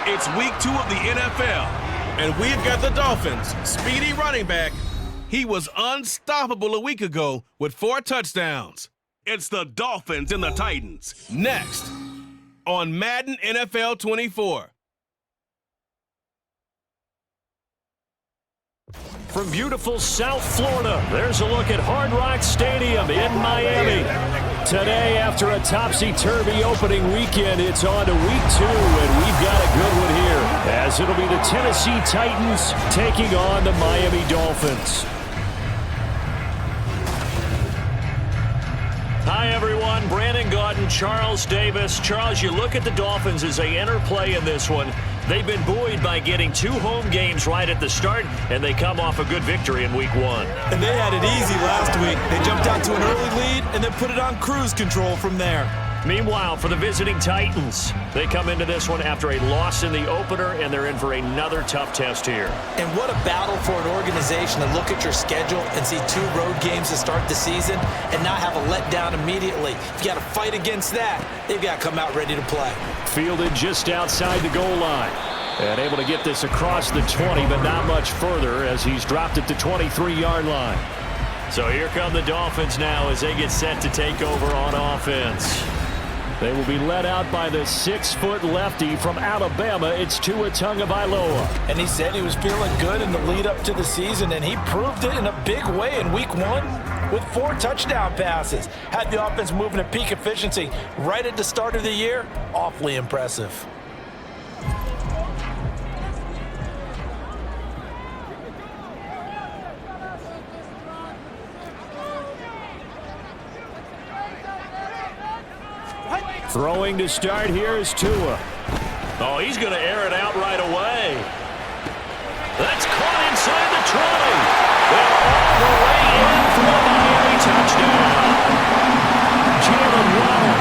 It's week 2 of the NFL, and we've got the Dolphins' speedy running back. He was unstoppable a week ago with 4 touchdowns. It's the Dolphins and the Titans. Next on Madden NFL 24. From beautiful South Florida, there's a look at Hard Rock Stadium in Miami. Today, after a topsy-turvy opening weekend, it's on to week 2, and we've got a good one here, as it'll be the Tennessee Titans taking on the Miami Dolphins. Hi, everyone. Brandon Gaudin, Charles Davis. Charles, you look at the Dolphins as they enter play in this one. They've been buoyed by getting 2 home games right at the start, and they come off a good victory in week 1. And they had it easy last week. They jumped out to an early lead and then put it on cruise control from there. Meanwhile, for the visiting Titans, they come into this one after a loss in the opener, and they're in for another tough test here. And what a battle for an organization to look at your schedule and see 2 road games to start the season and not have a letdown immediately. You got to fight against that. They've got to come out ready to play. Fielded just outside the goal line. And able to get this across the 20, but not much further as he's dropped it to 23-yard line. So here come the Dolphins now as they get set to take over on offense. They will be led out by the 6-foot lefty from Alabama. It's Tua Tagovailoa. And he said he was feeling good in the lead up to the season, and he proved it in a big way in week 1 with 4 touchdown passes. Had the offense moving at peak efficiency right at the start of the year. Awfully impressive. Throwing to start here is Tua. Oh, he's going to air it out right away. That's caught inside the 20. They're all the way in for a Miami touchdown. Jalen Waddle,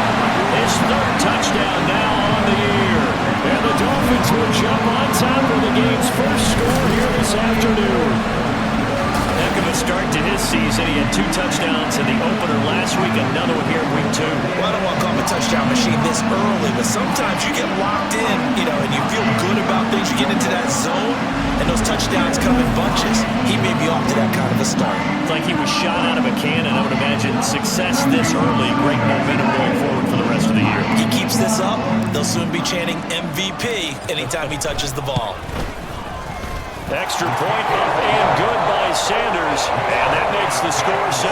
his 3rd touchdown now on the year. And the Dolphins will jump on top for the game's first score here this afternoon. Heck of a start to his season. He had 2 touchdowns in the opener last week, another one here in week 2. Well, I don't want to call him a touchdown machine this early, but sometimes you get locked in, and you feel good about things. You get into that zone, and those touchdowns come in bunches. He may be off to that kind of a start. It's like he was shot out of a cannon. I would imagine success this early, great momentum going forward for the rest of the year. He keeps this up, they'll soon be chanting MVP anytime he touches the ball. Extra point up and good by Sanders, and that makes the score 7-0.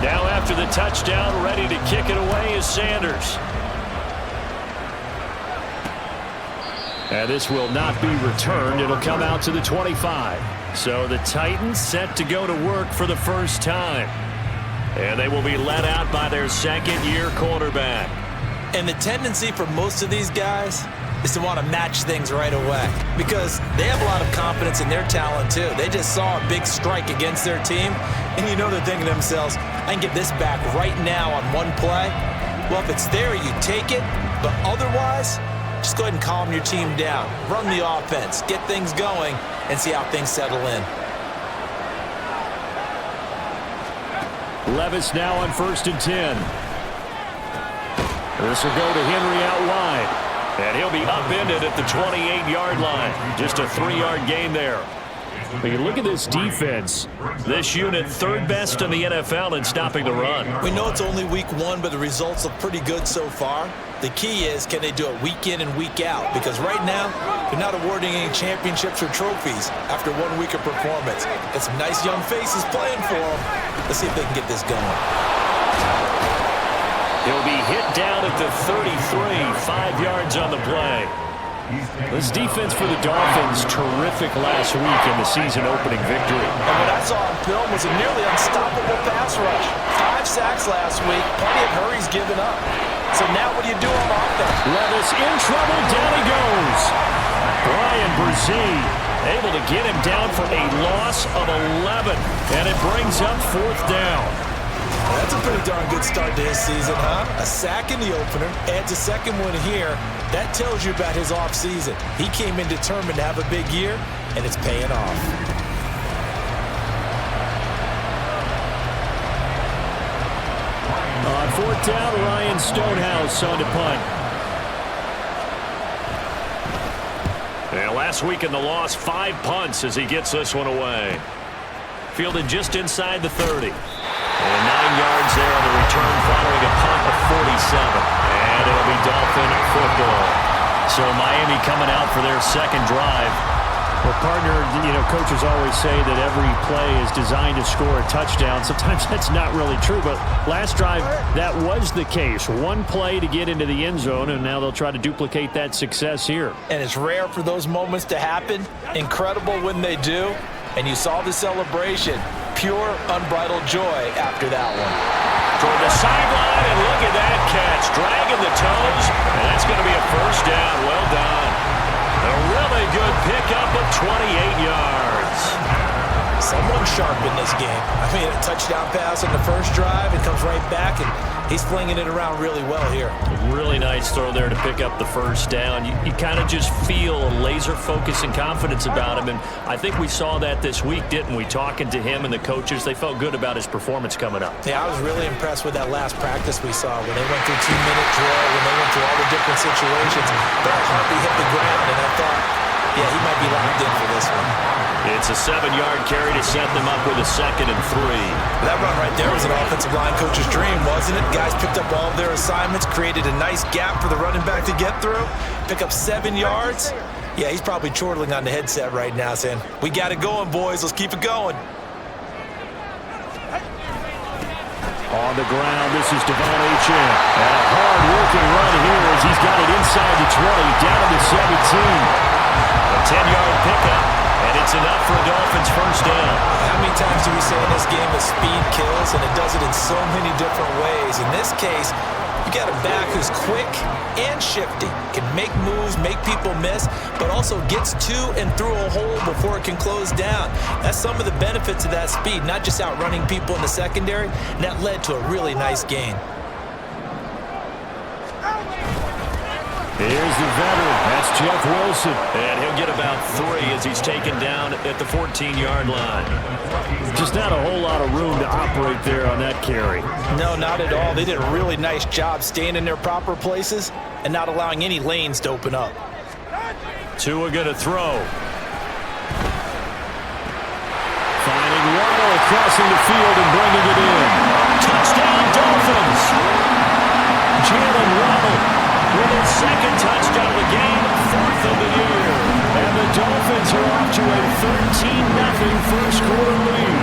Now after the touchdown, ready to kick it away is Sanders. And this will not be returned. It'll come out to the 25. So the Titans set to go to work for the first time. And they will be led out by their 2nd-year quarterback. And the tendency for most of these guys is to want to match things right away because they have a lot of confidence in their talent too. They just saw a big strike against their team, and they're thinking to themselves, I can get this back right now on one play. Well, if it's there, you take it, but otherwise, just go ahead and calm your team down. Run the offense, get things going, and see how things settle in. Levis now on 1st and 10. This will go to Henry out wide. And he'll be upended at the 28-yard line. Just a 3-yard gain there. But you look at this defense. This unit 3rd best in the NFL in stopping the run. We know it's only week 1, but the results look pretty good so far. The key is, can they do it week in and week out? Because right now, they're not awarding any championships or trophies after 1 week of performance. Got some nice young faces playing for them. Let's see if they can get this going. He'll be hit down at the 33, 5 yards on the play. This defense for the Dolphins, terrific last week in the season-opening victory. And what I saw on film was a nearly unstoppable pass rush. 5 sacks last week, plenty of hurries given up. So now what do you do on offense? Levis in trouble, down he goes. Brian Brzee able to get him down for a loss of 11, and it brings up 4th down. That's a pretty darn good start to his season, huh? A sack in the opener, adds a 2nd one here. That tells you about his offseason. He came in determined to have a big year, and it's paying off. On fourth down, Ryan Stonehouse on to punt. And last week in the loss, 5 punts as he gets this one away. Fielded just inside the 30. And 9 yards there on the return following a punt of 47. And it'll be Dolphin football. So Miami coming out for their second drive. Well, partner, coaches always say that every play is designed to score a touchdown. Sometimes that's not really true, but last drive, that was the case. One play to get into the end zone, and now they'll try to duplicate that success here. And it's rare for those moments to happen. Incredible when they do. And you saw the celebration. Pure, unbridled joy after that one. Toward the sideline, and look at that catch. Dragging the toes, and that's going to be a first down. Well done. A really good pickup of 28 yards. Someone sharp in this game. I mean, a touchdown pass on the first drive, and comes right back, and he's flinging it around really well here. Really nice throw there to pick up the first down. You kind of just feel a laser focus and confidence about him, and I think we saw that this week, didn't we? Talking to him and the coaches, they felt good about his performance coming up. Yeah, I was really impressed with that last practice we saw when they went through 2-minute drill, when they went through all the different situations. That hardly hit the ground, and I thought, yeah, he might be locked in for this one. It's a 7-yard carry to set them up with a 2nd and 3. That run right there was an offensive line coach's dream, wasn't it? Guys picked up all of their assignments, created a nice gap for the running back to get through, pick up 7 yards. Yeah, he's probably chortling on the headset right now saying, we got it going, boys. Let's keep it going. On the ground, this is Devon Achane. And a hard-working run here as he's got it inside the 20, down to 17. A 10-yard pickup, and it's enough for a Dolphins first down. How many times do we say in this game that speed kills, and it does it in so many different ways? In this case, you got a back who's quick and shifty, can make moves, make people miss, but also gets to and through a hole before it can close down. That's some of the benefits of that speed, not just outrunning people in the secondary, and that led to a really nice gain. Here's the veteran. That's Jeff Wilson. And he'll get about 3 as he's taken down at the 14-yard line. Just not a whole lot of room to operate there on that carry. No, not at all. They did a really nice job staying in their proper places and not allowing any lanes to open up. Tua going to throw. Finding Waddle crossing the field and bringing it in. Touchdown, Dolphins. Jalen Waddle with his 2nd touchdown of the game, 4th of the year. And the Dolphins are off to a 13-0 first-quarter lead.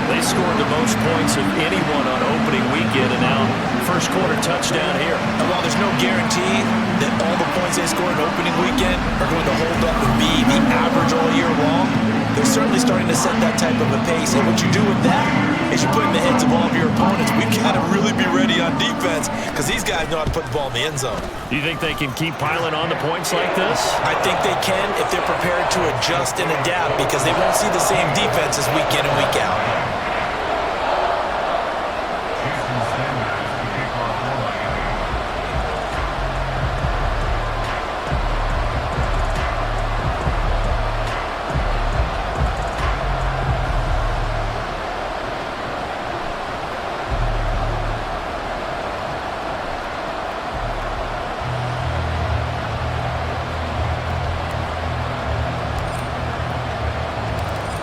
They scored the most points of anyone on opening weekend, and now first-quarter touchdown here. And while there's no guarantee that all the points they scored in opening weekend are going to hold up and be the average all year long, they're certainly starting to set that type of a pace. And what you do with that is you put in the heads of all of your opponents, we've got to really be ready on defense because these guys know how to put the ball in the end zone. Do you think they can keep piling on the points like this? I think they can if they're prepared to adjust and adapt because they won't see the same defenses week in and week out.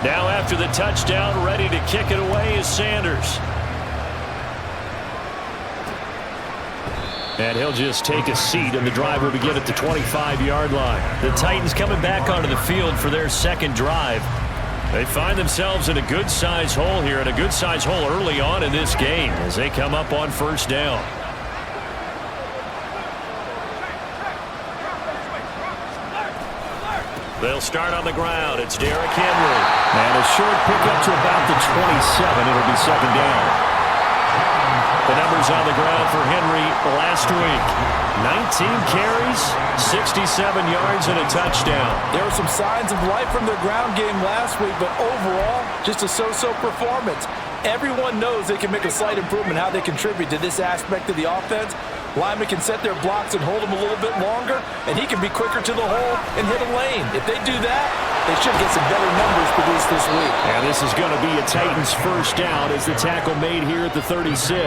Now after the touchdown, ready to kick it away is Sanders. And he'll just take a seat, and the drive will begin at the 25-yard line. The Titans coming back onto the field for their 2nd drive. They find themselves in a good-sized hole here, and a good-sized hole early on in this game as they come up on first down. They'll start on the ground. It's Derrick Henry. And a short pickup to about the 27. It'll be 2nd down. The numbers on the ground for Henry last week. 19 carries, 67 yards, and a touchdown. There were some signs of life from their ground game last week, but overall, just a so-so performance. Everyone knows they can make a slight improvement how they contribute to this aspect of the offense, Linemen can set their blocks and hold them a little bit longer, and he can be quicker to the hole and hit a lane. If they do that, they should get some better numbers produced this week. And this is going to be a Titans first down as the tackle made here at the 36.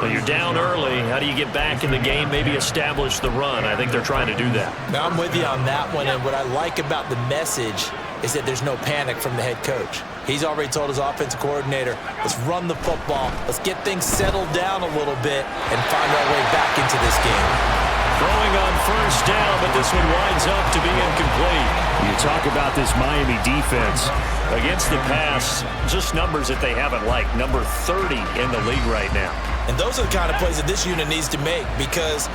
Well, you're down early. How do you get back in the game, maybe establish the run? I think they're trying to do that. Now, I'm with you on that one, and what I like about the message is that there's no panic from the head coach. He's already told his offensive coordinator, let's run the football, let's get things settled down a little bit and find our way back into this game. Throwing on first down, but this one winds up to be incomplete. You talk about this Miami defense. Against the pass, just numbers that they haven't liked. Number 30 in the league right now. And those are the kind of plays that this unit needs to make because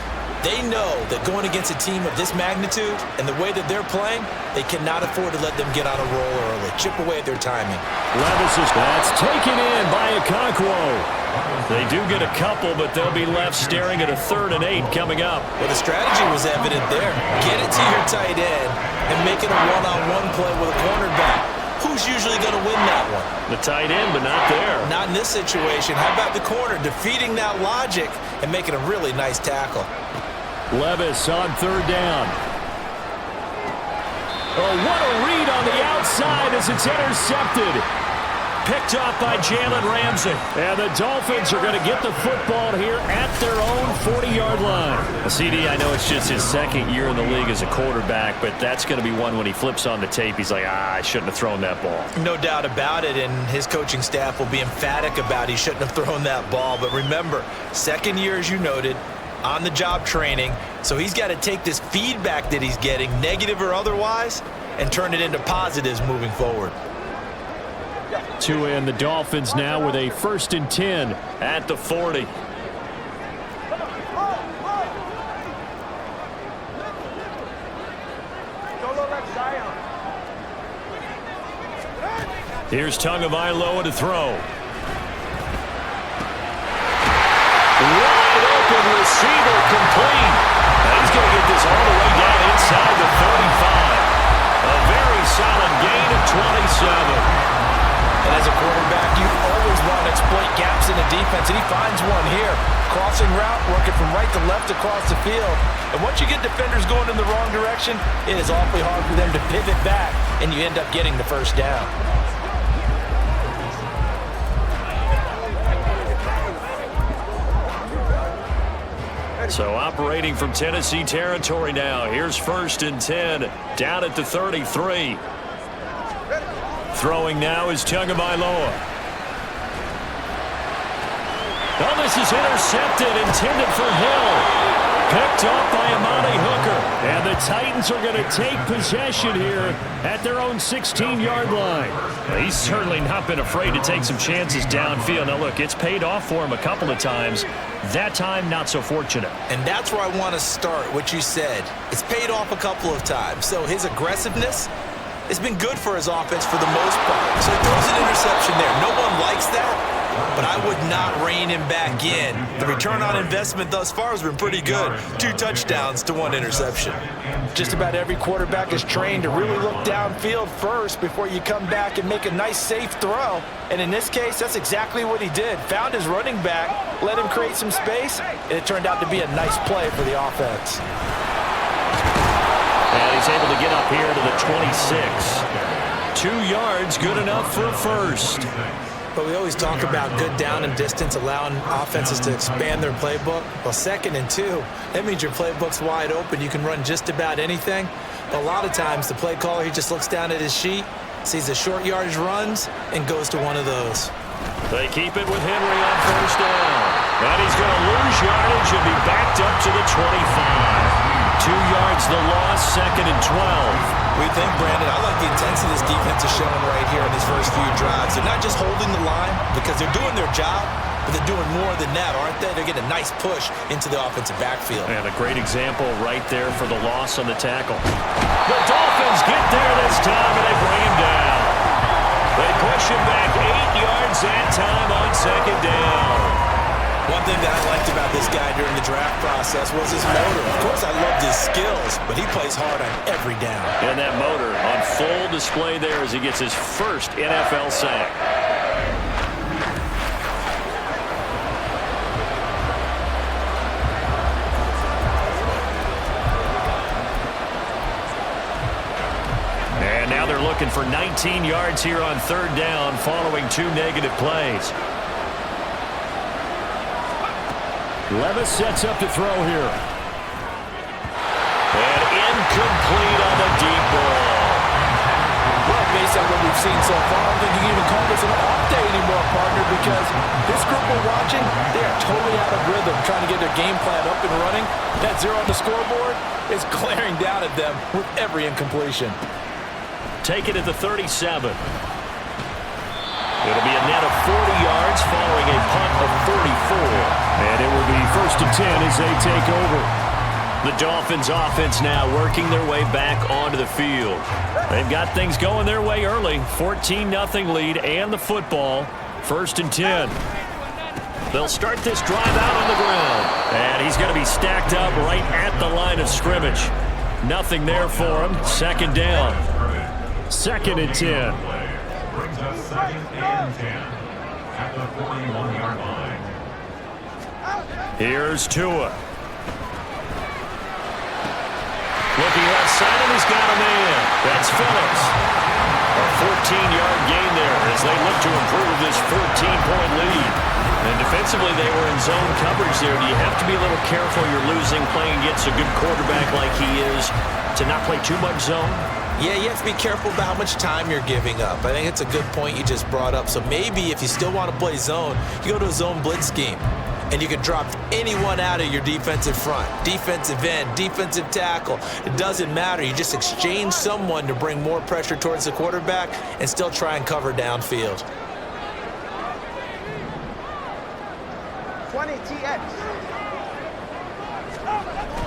they know that going against a team of this magnitude and the way that they're playing, they cannot afford to let them get on a roll early. Chip away at their timing. That's taken in by Okonkwo. They do get a couple, but they'll be left staring at a 3rd and 8 coming up. Well, the strategy was evident there. Get it to your tight end and make it a one-on-one play with a cornerback. Who's usually going to win that one? The tight end, but not there. Not in this situation. How about the corner defeating that logic and making a really nice tackle? Levis on 3rd down. Oh, what a read on the outside as it's intercepted. Picked off by Jalen Ramsey. And the Dolphins are going to get the football here at their own 40-yard line. Well, CD, I know it's just his 2nd year in the league as a quarterback, but that's going to be one when he flips on the tape. He's like, I shouldn't have thrown that ball. No doubt about it, and his coaching staff will be emphatic about he shouldn't have thrown that ball. But remember, 2nd year, as you noted, on-the-job training, so he's got to take this feedback that he's getting, negative or otherwise, and turn it into positives moving forward. To end the Dolphins now with a 1st and 10 at the 40. Here's Tagovailoa to throw. Wide open receiver complete. Now he's going to get this all the way down inside the 35. A very solid gain of 27. And as a quarterback, you always want to exploit gaps in the defense, and he finds one here. Crossing route, working from right to left across the field. And once you get defenders going in the wrong direction, it is awfully hard for them to pivot back, and you end up getting the first down. So operating from Tennessee territory now. Here's 1st and 10 down at the 33. Throwing now is Tagovailoa. Oh, this is intercepted, intended for Hill. Picked off by Amani Hooker. And the Titans are going to take possession here at their own 16-yard line. Well, he's certainly not been afraid to take some chances downfield. Now, look, it's paid off for him a couple of times. That time, not so fortunate. And that's where I want to start, what you said. It's paid off a couple of times. So his aggressiveness, it's been good for his offense for the most part. So he throws an interception there. No one likes that. But I would not rein him back in. The return on investment thus far has been pretty good. 2 touchdowns to 1 interception. Just about every quarterback is trained to really look downfield first before you come back and make a nice, safe throw. And in this case, that's exactly what he did. Found his running back, let him create some space, and it turned out to be a nice play for the offense. And he's able to get up here to the 26. 2 yards, good enough for a first. But we always talk about good down and distance, allowing offenses to expand their playbook. Well, 2nd and 2, that means your playbook's wide open. You can run just about anything. But a lot of times, the play caller, he just looks down at his sheet, sees the short yardage runs, and goes to one of those. They keep it with Henry on first down. And he's going to lose yardage and be backed up to the 25. 2 yards the loss, 2nd and 12. We think, Brandon, I like the intensity this defense is showing right here in these first few drives. They're not just holding the line because they're doing their job, but they're doing more than that, aren't they? They're getting a nice push into the offensive backfield. And a great example right there for the loss on the tackle. The Dolphins get there this time, and they bring him down. They push him back 8 yards that time on 2nd down. One thing that I liked about this guy during the draft process was his motor. Of course, I loved his skills, but he plays hard on every down. And that motor on full display there as he gets his first NFL sack. now they're looking for 19 yards here on third down following 2 negative plays. Levis sets up to throw here. And incomplete on the deep ball. Well, based on what we've seen so far, I don't think you can even call this an off day anymore, partner, because this group we're watching, they are totally out of rhythm, trying to get their game plan up and running. That 0 on the scoreboard is glaring down at them with every incompletion. Take it at the 37. It'll be a net of 40 yards following a punt of 44. And it will be 1st and 10 as they take over. The Dolphins offense now working their way back onto the field. They've got things going their way early. 14-0 lead and the football. 1st and 10. They'll start this drive out on the ground. And he's going to be stacked up right at the line of scrimmage. Nothing there for him. 2nd down. 2nd and 10. Brings us 2nd and 10 at the 41-yard line. Here's Tua. Looking left side, and he's got a man. That's Phillips. A 14-yard gain there as they look to improve this 14-point lead. And defensively, they were in zone coverage there. Do you have to be a little careful you're losing playing against a good quarterback like he is to not play too much zone? Yeah, you have to be careful about how much time you're giving up. I think it's a good point you just brought up. So maybe if you still want to play zone, you go to a zone blitz scheme. And you can drop anyone out of your defensive front. Defensive end, defensive tackle. It doesn't matter. You just exchange someone to bring more pressure towards the quarterback and still try and cover downfield. 20 TX.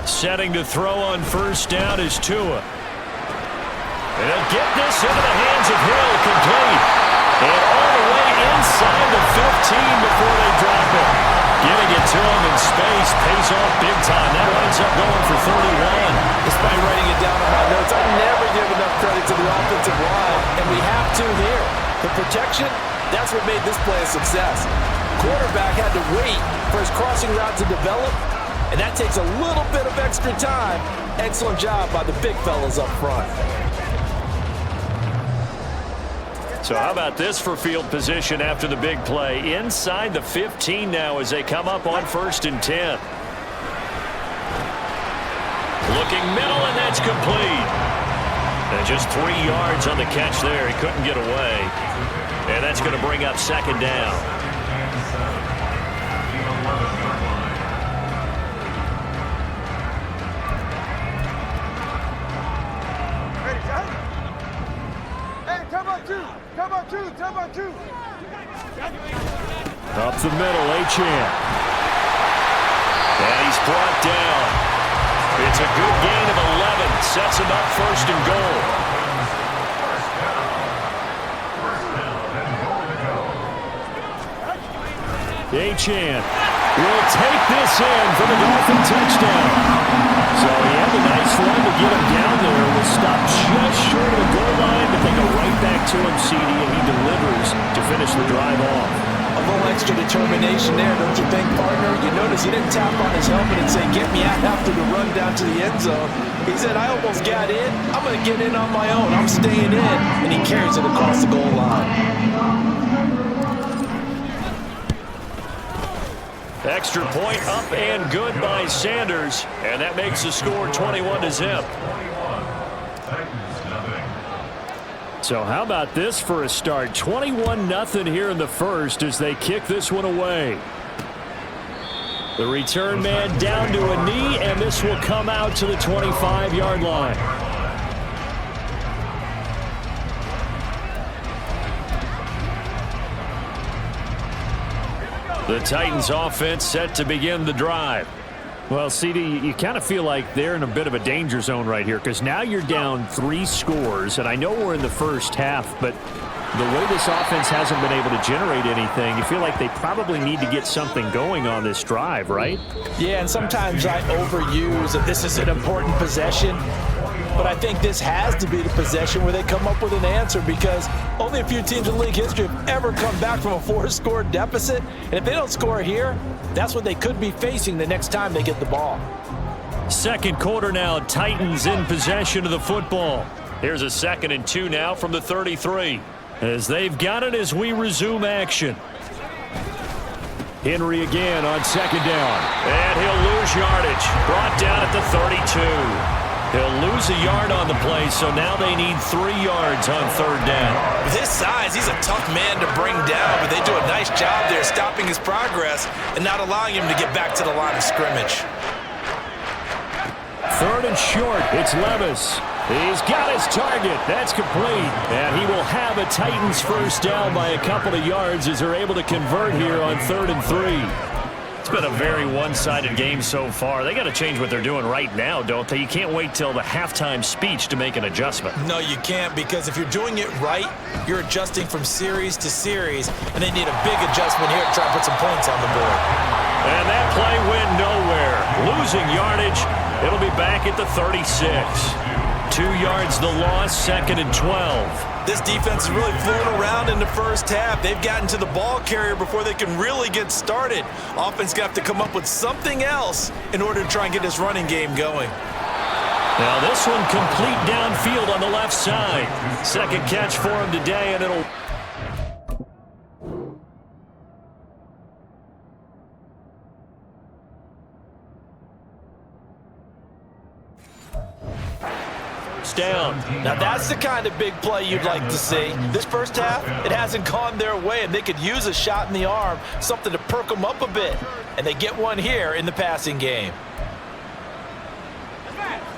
Setting to throw on 1st down is Tua. And he'll get this into the hands of Hill, complete. And all the way inside the 15 before they drop it. Getting it to him in space pays off big time. That winds up going for 31. Despite writing it down on my notes, I never give enough credit to the offensive line, and we have to here. The protection, that's what made this play a success. Quarterback had to wait for his crossing route to develop, and that takes a little bit of extra time. Excellent job by the big fellas up front. So how about this for field position after the big play? Inside the 15 now as they come up on 1st and 10. Looking middle, and that's complete. And just 3 yards on the catch there. He couldn't get away. And that's going to bring up 2nd down. Up the middle, Achane. And he's brought down. It's a good gain of 11. Sets him up 1st and goal. Achane will take this in for the Dolphin touchdown. So he had a nice run to get him down there. Was stopped just short of the goal line, but they go right back to him, CD, and he delivers to finish the drive off. A little extra determination there, don't you think, partner? You notice he didn't tap on his helmet and say, get me out after the run down to the end zone. He said, I almost got in. I'm going to get in on my own. I'm staying in. And he carries it across the goal line. Extra point up and good by Sanders. And that makes the score 21-0. So how about this for a start? 21-0 here in the first as they kick this one away. The return man down to a knee, and this will come out to the 25-yard line. The Titans offense set to begin the drive. Well, CD, you kind of feel like they're in a bit of a danger zone right here because now you're down 3 scores, and I know we're in the first half, but the way this offense hasn't been able to generate anything, you feel like they probably need to get something going on this drive, right? Yeah, and sometimes I overuse that this is an important possession. But I think this has to be the possession where they come up with an answer because only a few teams in league history have ever come back from a 4-score deficit. And if they don't score here, that's what they could be facing the next time they get the ball. Second quarter now, Titans in possession of the football. Here's a 2nd and 2 now from the 33. As they've got it as we resume action. Henry again on 2nd down. And he'll lose yardage. Brought down at the 32. He'll lose a yard on the play, so now they need 3 yards on 3rd down. With his size, he's a tough man to bring down, but they do a nice job there stopping his progress and not allowing him to get back to the line of scrimmage. 3rd and short. It's Levis. He's got his target. That's complete. And he will have a Titans first down by a couple of yards as they're able to convert here on 3rd and 3. It's been a very one-sided game so far. They got to change what they're doing right now, don't they? You can't wait till the halftime speech to make an adjustment. No, you can't, because if you're doing it right, you're adjusting from series to series, and they need a big adjustment here to try to put some points on the board. And that play went nowhere. Losing yardage. It'll be back at the 36. 2 yards the loss, 2nd and 12. This defense is really flown around in the first half. They've gotten to the ball carrier before they can really get started. Offense got to come up with something else in order to try and get this running game going. Now this one complete downfield on the left side. 2nd catch for him today, and it'll... down. Now that's the kind of big play you'd like to see. This first half, it hasn't gone their way, and they could use a shot in the arm, something to perk them up a bit. And they get one here in the passing game.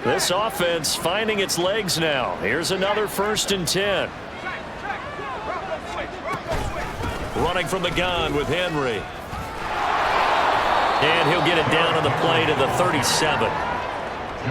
This offense finding its legs now. Here's another 1st and 10. Running from the gun with Henry. And he'll get it down on the play to the 37.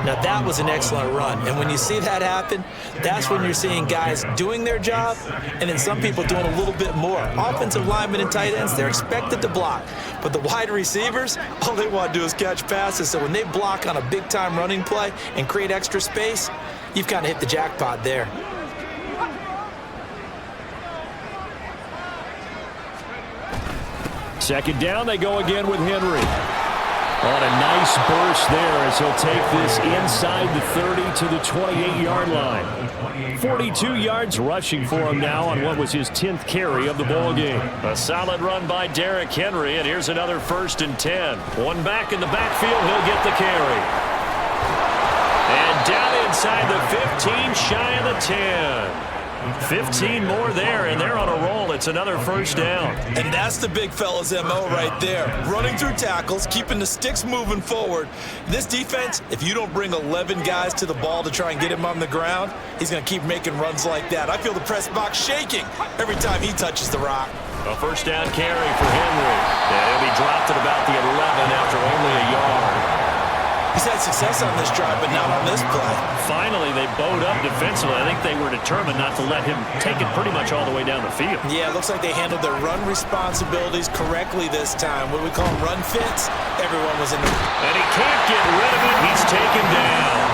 Now that was an excellent run, and when you see that happen, that's when you're seeing guys doing their job and then some people doing a little bit more. Offensive linemen and tight ends, they're expected to block, but the wide receivers, all they want to do is catch passes. So when they block on a big-time running play and create extra space, you've kind of hit the jackpot there. Second down, they go again with Henry. On a nice burst there as he'll take this inside the 30 to the 28-yard line. 42 yards rushing for him now on what was his 10th carry of the ball game. A solid run by Derrick Henry, and here's another 1st and 10. One back in the backfield, he'll get the carry. And down inside the 15, shy of the 10. 15 more there, and they're on a roll. It's another 1st down. And that's the big fella's MO right there. Running through tackles, keeping the sticks moving forward. This defense, if you don't bring 11 guys to the ball to try and get him on the ground, he's going to keep making runs like that. I feel the press box shaking every time he touches the rock. A 1st down carry for Henry. And he'll be dropped at about the 11 after only a yard. He's had success on this drive, but not on this play. Finally, they bowed up defensively. I think they were determined not to let him take it pretty much all the way down the field. Yeah, it looks like they handled their run responsibilities correctly this time. What we call them run fits, everyone was in the... And he can't get rid of it. He's taken down.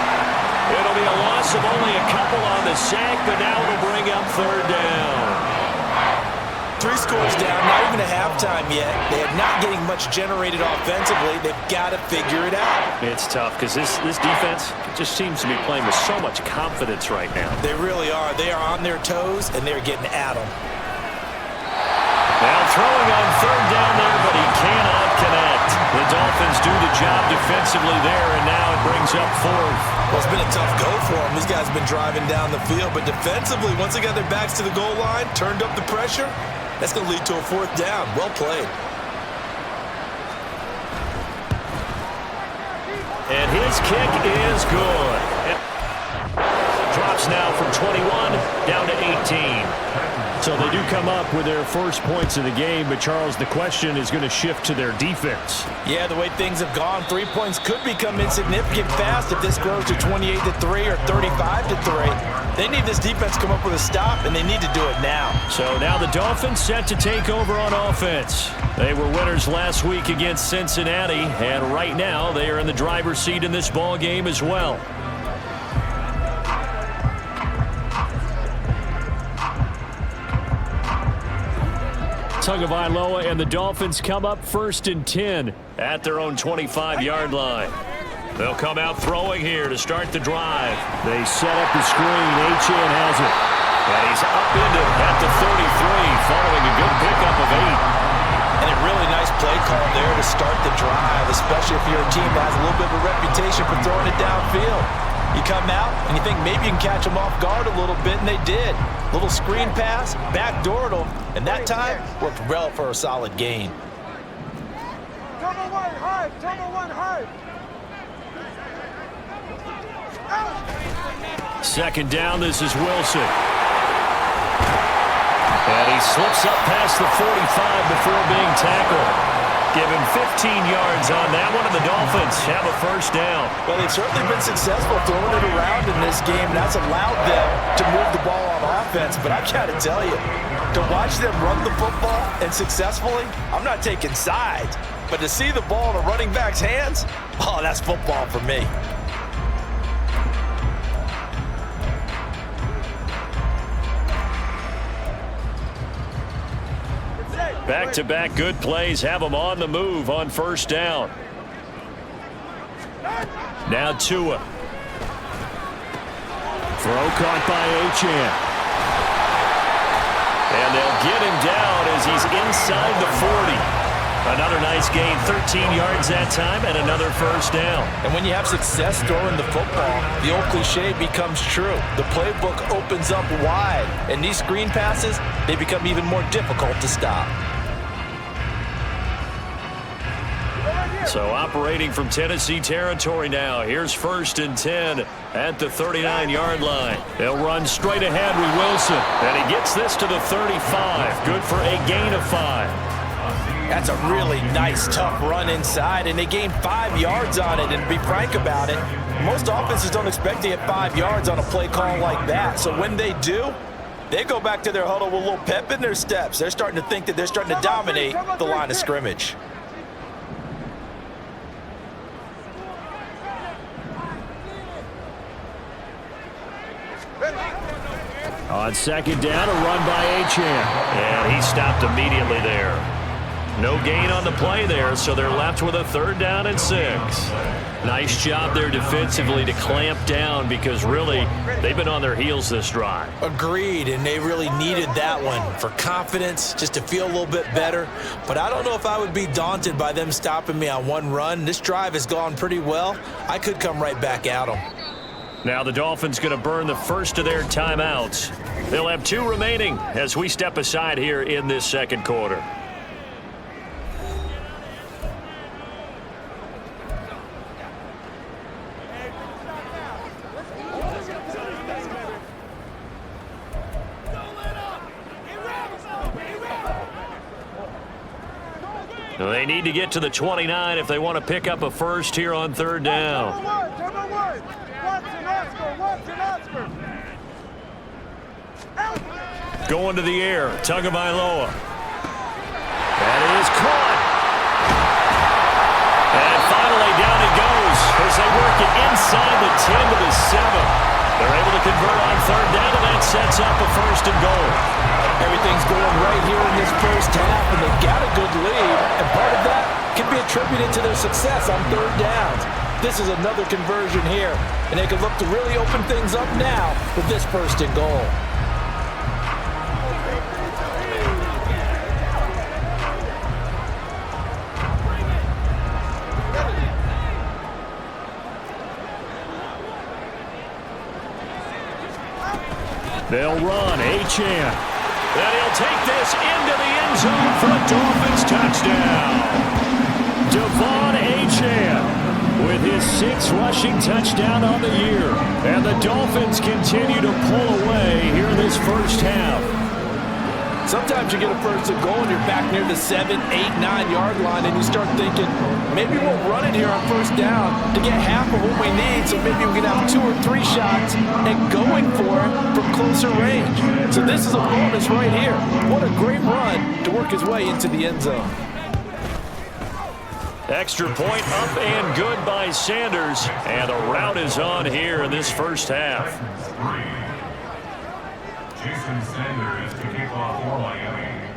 It'll be a loss of only a couple on the sack, but now it'll bring up 3rd down. 3 scores down, not even a halftime yet. They are not getting much generated offensively. They've got to figure it out. It's tough because this defense just seems to be playing with so much confidence right now. They really are. They are on their toes, and they're getting at them. Now throwing on 3rd down there, but he cannot connect. The Dolphins do the job defensively there, and now it brings up 4th. Well, it's been a tough go for them. These guys have been driving down the field, but defensively, once they got their backs to the goal line, turned up the pressure, that's going to lead to a 4th down. Well played. And his kick is good. Drops now from 21 down to 18. So they do come up with their first points of the game, but Charles, the question is going to shift to their defense. Yeah, the way things have gone, 3 points could become insignificant fast if this grows to 28-3 or 35-3. They need this defense to come up with a stop, and they need to do it now. So now the Dolphins set to take over on offense. They were winners last week against Cincinnati, and right now they are in the driver's seat in this ball game as well. Tagovailoa and the Dolphins come up 1st and 10 at their own 25-yard line. They'll come out throwing here to start the drive. They set up the screen. Achane has it. And he's up into at the 33 following a good pickup of 8. And a really nice play call there to start the drive, especially if you're a team that has a little bit of a reputation for throwing it downfield. You come out and you think maybe you can catch them off guard a little bit, and they did. Little screen pass, backdoored them, and that time worked well for a solid gain. Turbo one hard, turbo one hard. Second down, this is Wilson. And he slips up past the 45 before being tackled. Give him 15 yards on that one, and the Dolphins have a first down. Well, they've certainly been successful throwing it around in this game, and that's allowed them to move the ball on offense. But I've got to tell you, to watch them run the football and successfully, I'm not taking sides. But to see the ball in a running back's hands, oh, that's football for me. Back-to-back good plays have them on the move on first down. Now Tua. Throw caught by Achane. And they'll get him down as he's inside the 40. Another nice gain, 13 yards that time, and another first down. And when you have success throwing the football, the old cliche becomes true. The playbook opens up wide, and these screen passes, they become even more difficult to stop. So operating from Tennessee territory now. Here's 1st and 10 at the 39-yard line. They'll run straight ahead with Wilson. And he gets this to the 35. Good for a gain of 5. That's a really nice, tough run inside, and they gain 5 yards on it. And to be frank about it, most offenses don't expect to get 5 yards on a play call like that. So when they do, they go back to their huddle with a little pep in their steps. They're starting to think that they're starting to dominate the line of scrimmage. On second down, a run by Achane. And he stopped immediately there. No gain on the play there, so they're left with a 3rd down and 6. Nice job there defensively to clamp down because really they've been on their heels this drive. Agreed, and they really needed that one for confidence, just to feel a little bit better. But I don't know if I would be daunted by them stopping me on one run. This drive has gone pretty well. I could come right back at them. Now the Dolphins going to burn the first of their timeouts. They'll have 2 remaining as we step aside here in this second quarter. They need to get to the 29 if they want to pick up a first here on 3rd down. Going to the air, Tagovailoa. That is caught. And finally down he goes as they work it inside the 10 to the 7. They're able to convert on 3rd down, and that sets up a 1st and goal. Everything's going right here in this first half, and they've got a good lead, and part of that can be attributed to their success on 3rd downs. This is another conversion here, and they can look to really open things up now with this 1st and goal. They'll run. Achane. And he'll take this into the end zone for a Dolphins touchdown. Devon Achane with his 6th rushing touchdown on the year. And the Dolphins continue to pull away here in this first half. Sometimes you get a 1st and goal and you're back near the 7, 8, 9-yard line, and you start thinking, maybe we'll run it here on 1st down to get half of what we need, so maybe we can have 2 or 3 shots and going for it from closer range. So this is a bonus right here. What a great run to work his way into the end zone. Extra point up and good by Sanders, and the route is on here in this first half. Jason Sanders to kick off for Miami.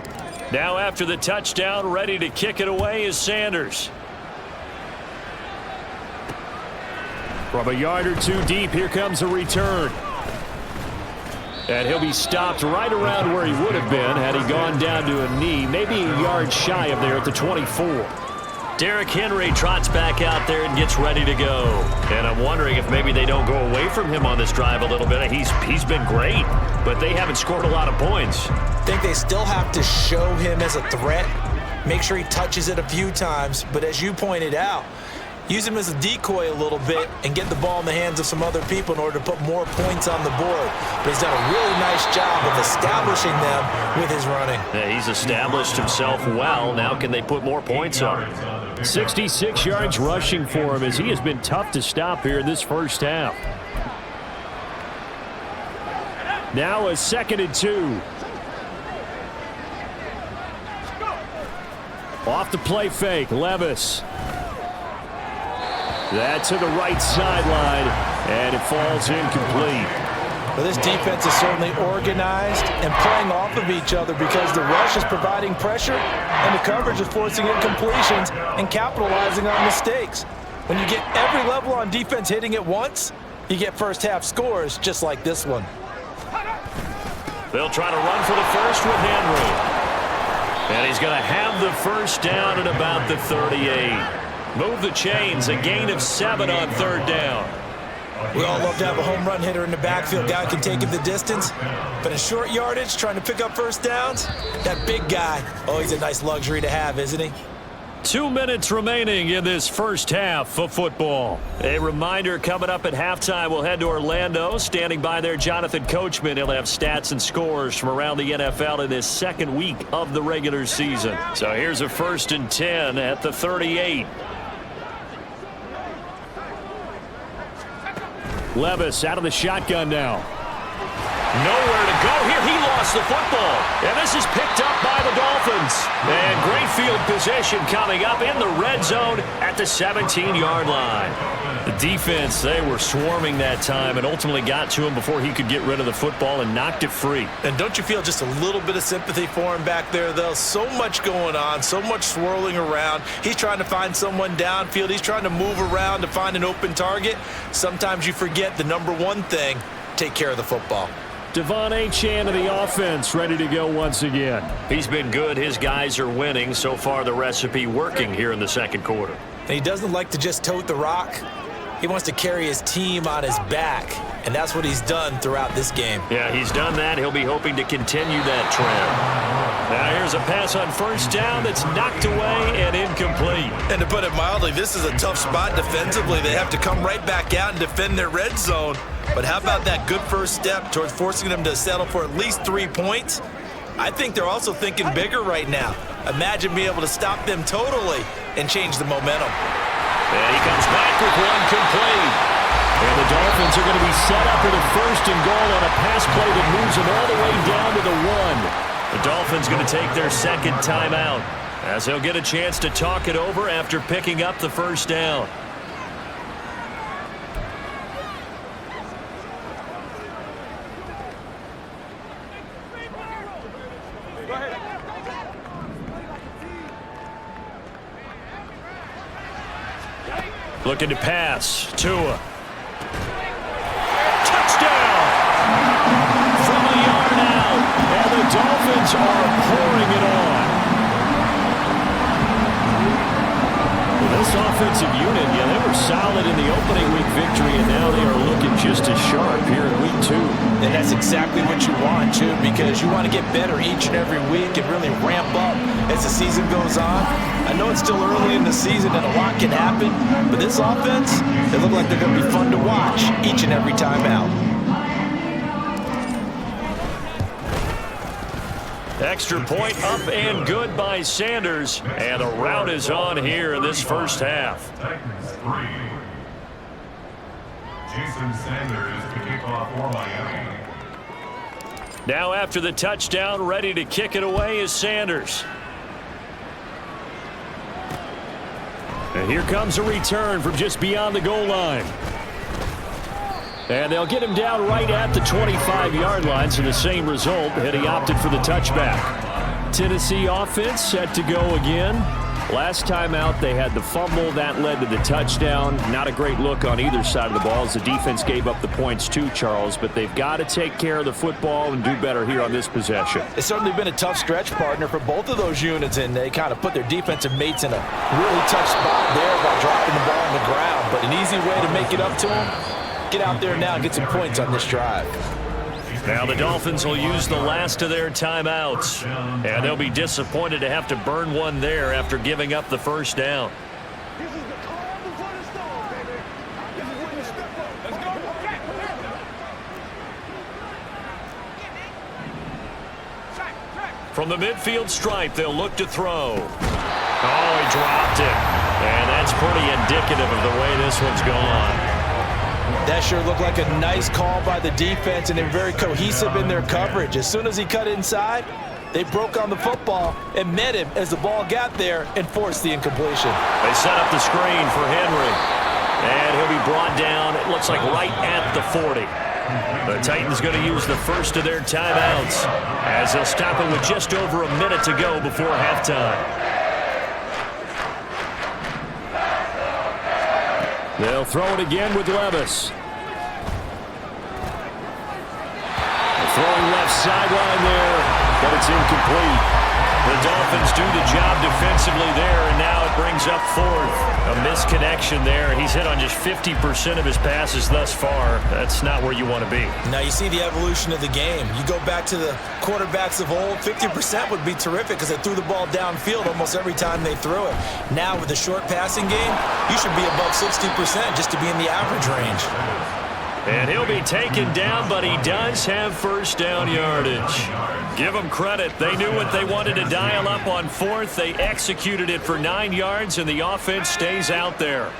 Now after the touchdown, ready to kick it away is Sanders. From a yard or two deep, here comes a return. And he'll be stopped right around where he would have been had he gone down to a knee, maybe a yard shy of there at the 24. Derrick Henry trots back out there and gets ready to go. And I'm wondering if maybe they don't go away from him on this drive a little bit. He's been great, but they haven't scored a lot of points. I think they still have to show him as a threat, make sure he touches it a few times. But as you pointed out, use him as a decoy a little bit and get the ball in the hands of some other people in order to put more points on the board. But he's done a really nice job of establishing them with his running. Yeah, he's established himself well. Now can they put more points on? 66 yards rushing for him as he has been tough to stop here in this first half. Now a 2nd and 2. Off the play fake, Levis. That to the right sideline, and it falls incomplete. Well, this defense is certainly organized and playing off of each other because the rush is providing pressure and the coverage is forcing incompletions and capitalizing on mistakes. When you get every level on defense hitting at once, you get first half scores just like this one. They'll try to run for the first with Henry. And he's going to have the first down at about the 38. Move the chains, a gain of 7 on 3rd down. We all love to have a home run hitter in the backfield. Guy can take it the distance. But in short yardage, trying to pick up first downs, that big guy, oh, he's a nice luxury to have, isn't he? 2 minutes remaining in this first half of football. A reminder coming up at halftime, we'll head to Orlando. Standing by there, Jonathan Coachman. He'll have stats and scores from around the NFL in this second week of the regular season. So here's a 1st and 10 at the 38. Levis out of the shotgun now. Nowhere to go here. He lost the football. And this is picked up by the Dolphins. And great field position coming up in the red zone at the 17-yard line. The defense, they were swarming that time and ultimately got to him before he could get rid of the football and knocked it free. And don't you feel just a little bit of sympathy for him back there, though? So much going on, so much swirling around. He's trying to find someone downfield. He's trying to move around to find an open target. Sometimes you forget the number one thing, take care of the football. Devon Achane of the offense ready to go once again. He's been good. His guys are winning. So far, the recipe working here in the second quarter. And he doesn't like to just tote the rock. He wants to carry his team on his back, and that's what he's done throughout this game. Yeah, he's done that. He'll be hoping to continue that trend. Now here's a pass on first down that's knocked away and incomplete. And to put it mildly, this is a tough spot defensively. They have to come right back out and defend their red zone. But how about that good first step towards forcing them to settle for at least 3 points? I think they're also thinking bigger right now. Imagine being able to stop them totally and change the momentum. And he comes back with one complete. And the Dolphins are going to be set up with a 1st and goal on a pass play that moves them all the way down to the 1. The Dolphins going to take their second timeout as they'll get a chance to talk it over after picking up the first down. Looking to pass. Tua. Touchdown! From a yard out. And the Dolphins are pouring it on. Well, this offensive unit, yeah, they were solid in the opening week victory, and now they are looking just as sharp here in week 2. And that's exactly what you want, too, because you want to get better each and every week and really ramp up as the season goes on. I know it's still early in the season and a lot can happen, but this offense, they look like they're going to be fun to watch each and every time out. Extra point up and good by Sanders, and the route is on here in this first half. Titans 3. Jason Sanders to kick off for Miami. Now after the touchdown, ready to kick it away is Sanders. And here comes a return from just beyond the goal line. And they'll get him down right at the 25-yard line, so the same result, and he opted for the touchback. Tennessee offense set to go again. Last time out, they had the fumble. That led to the touchdown. Not a great look on either side of the ball as the defense gave up the points too, Charles. But they've got to take care of the football and do better here on this possession. It's certainly been a tough stretch, partner, for both of those units, and they kind of put their defensive mates in a really tough spot there by dropping the ball on the ground. But an easy way to make it up to them, get out there now and get some points on this drive. Now the Dolphins will use the last of their timeouts, and they'll be disappointed to have to burn one there after giving up the first down. From the midfield stripe, they'll look to throw. Oh, he dropped it. And that's pretty indicative of the way this one's gone. That sure looked like a nice call by the defense, and they're very cohesive in their coverage. As soon as he cut inside, they broke on the football and met him as the ball got there and forced the incompletion. They set up the screen for Henry. And he'll be brought down, it looks like right at the 40. The Titans going to use the first of their timeouts as they'll stop it with just over a minute to go before halftime. They'll throw it again with Levis. Throwing left sideline there, but it's incomplete. The Dolphins do the job defensively there, and now it brings up fourth. A misconnection there. He's hit on just 50% of his passes thus far. That's not where you want to be. Now you see the evolution of the game. You go back to the quarterbacks of old, 50% would be terrific because they threw the ball downfield almost every time they threw it. Now with the short passing game, you should be above 60% just to be in the average range. And he'll be taken down, but he does have first down yardage. Give them credit. They knew what they wanted to dial up on fourth. They executed it for 9 yards, and the offense stays out there.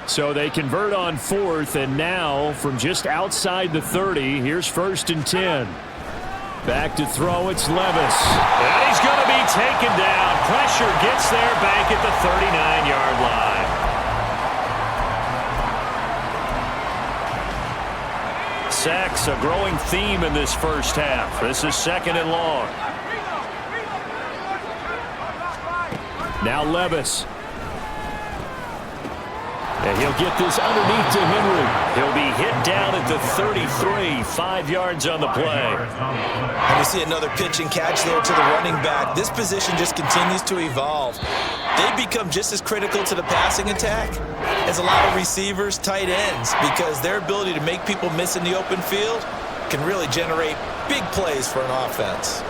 So they convert on fourth, and now from just outside the 30, here's 1st and 10. Back to throw, it's Levis. And he's going to be taken down. Pressure gets there back at the 39-yard line. Sacks, a growing theme in this first half. This is 2nd and long. Now Levis. And he'll get this underneath to Henry. He'll be hit down at the 33, 5 yards on the play. And we see another pitch and catch there to the running back. This position just continues to evolve. They become just as critical to the passing attack as a lot of receivers, tight ends, because their ability to make people miss in the open field can really generate big plays for an offense.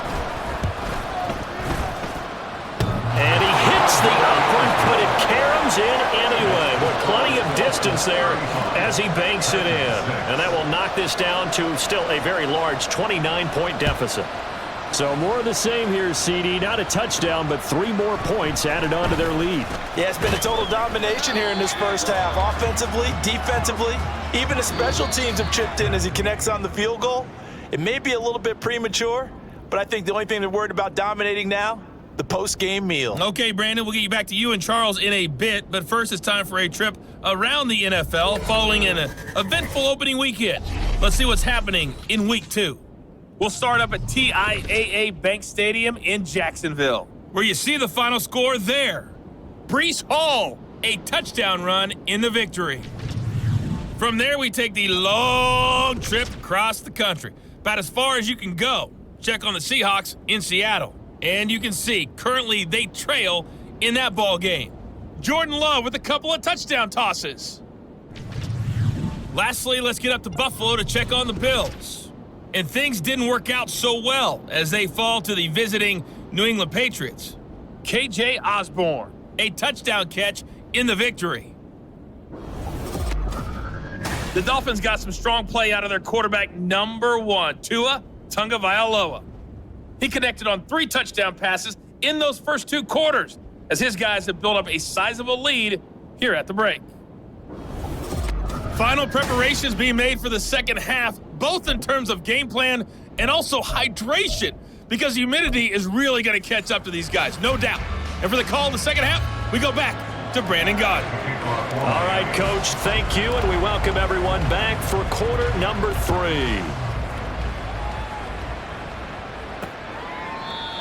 And he hits the upward, but it caroms in anyway. With plenty of distance there as he banks it in. And that will knock this down to still a very large 29-point deficit. So more of the same here, CD. Not a touchdown, but 3 more points added on to their lead. Yeah, it's been a total domination here in this first half. Offensively, defensively, even the special teams have chipped in as he connects on the field goal. It may be a little bit premature, but I think the only thing they're worried about dominating now, the post-game meal. Okay, Brandon, we'll get you back to you and Charles in a bit, but first it's time for a trip around the NFL following an eventful opening weekend. Let's see what's happening in Week 2. We'll start up at TIAA Bank Stadium in Jacksonville, where you see the final score there. Breece Hall, a touchdown run in the victory. From there, we take the long trip across the country, about as far as you can go. Check on the Seahawks in Seattle. And you can see, currently they trail in that ball game. Jordan Love with a couple of touchdown tosses. Lastly, let's get up to Buffalo to check on the Bills. And things didn't work out so well as they fall to the visiting New England Patriots. KJ Osborne, a touchdown catch in the victory. The Dolphins got some strong play out of their quarterback number 1, Tua Tagovailoa. He connected on 3 touchdown passes in those first 2 quarters as his guys have built up a sizable lead here at the break. Final preparations being made for the second half, both in terms of game plan and also hydration, because humidity is really going to catch up to these guys, no doubt. And for the call in the second half, we go back to Brandon Gaudin. All right, Coach, thank you, and we welcome everyone back for quarter number 3.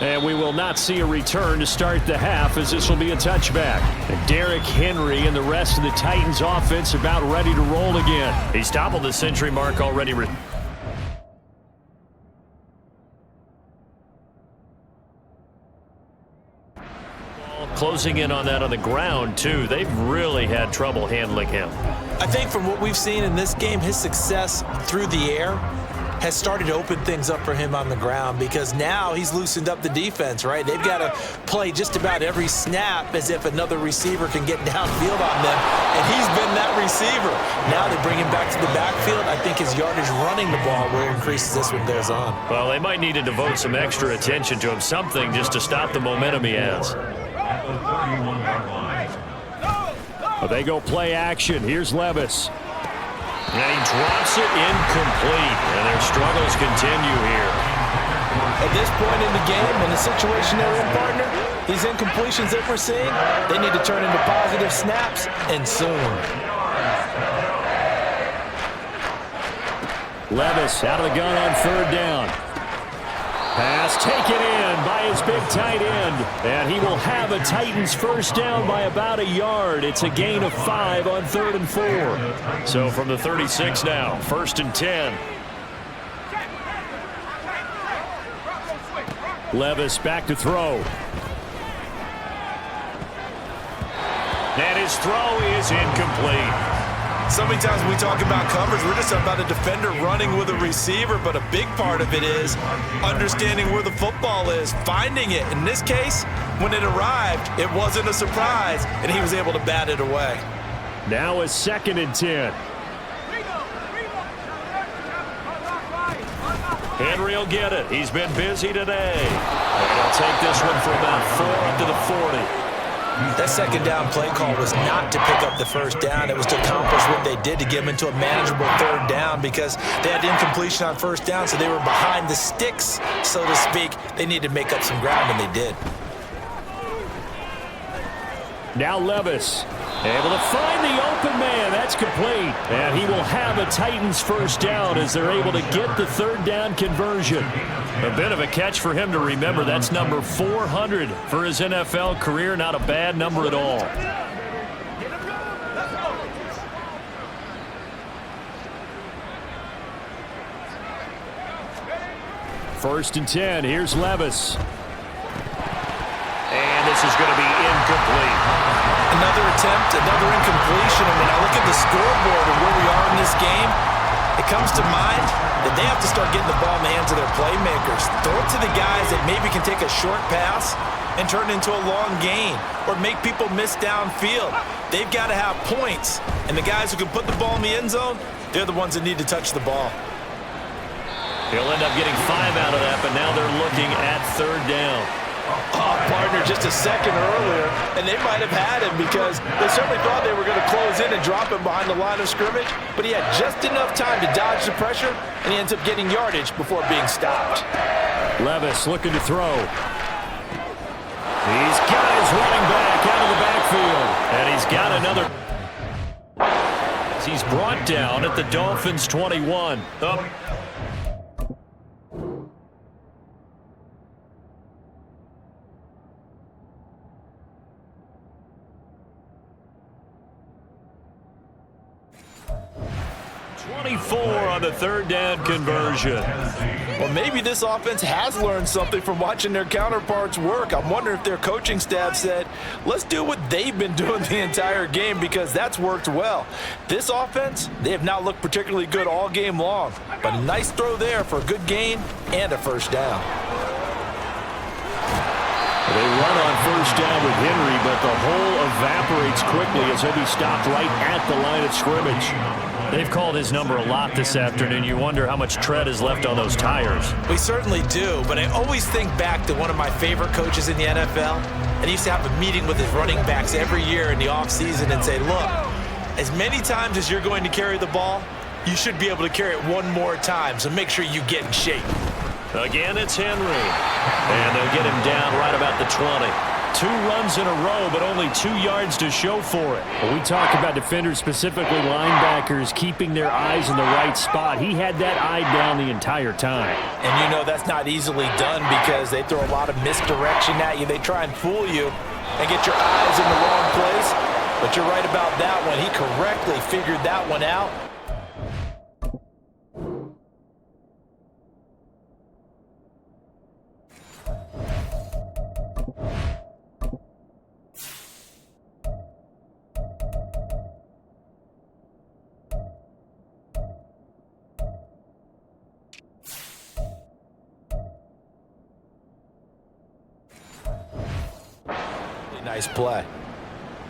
And we will not see a return to start the half, as this will be a touchback. And Derrick Henry and the rest of the Titans offense about ready to roll again. He's toppled the century mark already. Closing in on that on the ground, too. They've really had trouble handling him. I think from what we've seen in this game, his success through the air has started to open things up for him on the ground, because now he's loosened up the defense, right? They've got to play just about every snap as if another receiver can get downfield on them, and he's been that receiver. Now they bring him back to the backfield. I think his yardage running the ball will increase as this one goes on. Well, they might need to devote some extra attention to him, something just to stop the momentum he has. But they go play action. Here's Levis. And he drops it incomplete, and their struggles continue here. At this point in the game, in the situation they're in, partner, these incompletions that we're seeing, they need to turn into positive snaps, and soon. Levis out of the gun on third down. Pass taken in by his big tight end. And he will have a Titans first down by about a yard. It's a gain of 5 on 3rd and 4. So from the 36 now, 1st and 10. Levis back to throw. And his throw is incomplete. So many times when we talk about coverage, we're just about a defender running with a receiver, but a big part of it is understanding where the football is, finding it. In this case, when it arrived, it wasn't a surprise, and he was able to bat it away. Now a 2nd and 10. Henry will get it. He's been busy today. And he'll take this one for about 4 up to the 40. That second down play call was not to pick up the first down. It was to accomplish what they did, to get them into a manageable 3rd down, because they had incompletion on 1st down, so they were behind the sticks, so to speak. They needed to make up some ground, and they did. Now Levis able to find the open man. That's complete. And he will have a Titans first down as they're able to get the 3rd down conversion. A bit of a catch for him to remember. That's number 400 for his NFL career. Not a bad number at all. First and 10. Here's Levis. And this is going to be incomplete. Another attempt, another incompletion. And when I look at the scoreboard and where we are in this game, it comes to mind that they have to start getting the ball in the hands of their playmakers. Throw it to the guys that maybe can take a short pass and turn it into a long gain, or make people miss downfield. They've got to have points. And the guys who can put the ball in the end zone, they're the ones that need to touch the ball. He'll end up getting 5 out of that, but now they're looking at 3rd down. Oh, partner, just a second earlier, and they might have had him, because they certainly thought they were going to close in and drop him behind the line of scrimmage, but he had just enough time to dodge the pressure, and he ends up getting yardage before being stopped. Levis looking to throw. He's got his running back out of the backfield. And he's got another. He's brought down at the Dolphins 21. Up. On the 3rd down conversion. Well, maybe this offense has learned something from watching their counterparts work. I'm wondering if their coaching staff said, let's do what they've been doing the entire game, because that's worked well. This offense, they have not looked particularly good all game long, but a nice throw there for a good gain and a first down. They run on first down with Henry, but the hole evaporates quickly as he'll be stopped right at the line of scrimmage. They've called his number a lot this afternoon. You wonder how much tread is left on those tires. We certainly do, but I always think back to one of my favorite coaches in the NFL, and he used to have a meeting with his running backs every year in the offseason and say, look, as many times as you're going to carry the ball, you should be able to carry it one more time, so make sure you get in shape. Again, it's Henry. And they'll get him down right about the 20. 2 runs in a row, but only 2 yards to show for it. When we talk about defenders, specifically linebackers, keeping their eyes in the right spot, he had that eye down the entire time. And you know that's not easily done because they throw a lot of misdirection at you. They try and fool you and get your eyes in the wrong place. But you're right about that one. He correctly figured that one out. Nice play.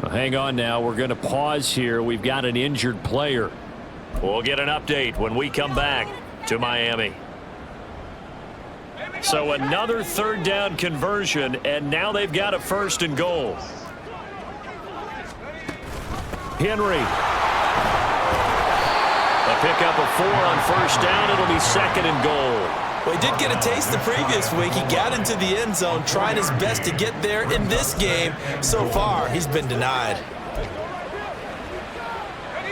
Well, hang on now. We're going to pause here. We've got an injured player. We'll get an update when we come back to Miami. So another 3rd down conversion, and now they've got a 1st and goal. Henry. A pickup of 4 on 1st down. It'll be 2nd and goal. Well, he did get a taste the previous week. He got into the end zone, trying his best to get there in this game. So far, he's been denied.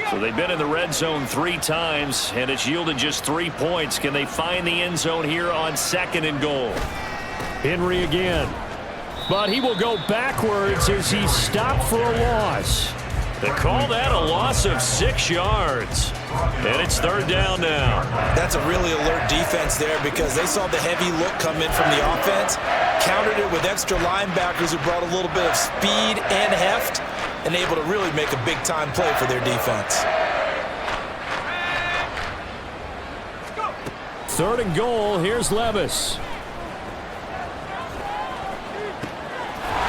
So they've been in the red zone 3 times, and it's yielded just 3 points. Can they find the end zone here on 2nd and goal? Henry again. But he will go backwards as he's stopped for a loss. They call that a loss of 6 yards. And it's 3rd down now. That's a really alert defense there because they saw the heavy look come in from the offense, countered it with extra linebackers who brought a little bit of speed and heft, and able to really make a big-time play for their defense. 3rd and goal. Here's Levis.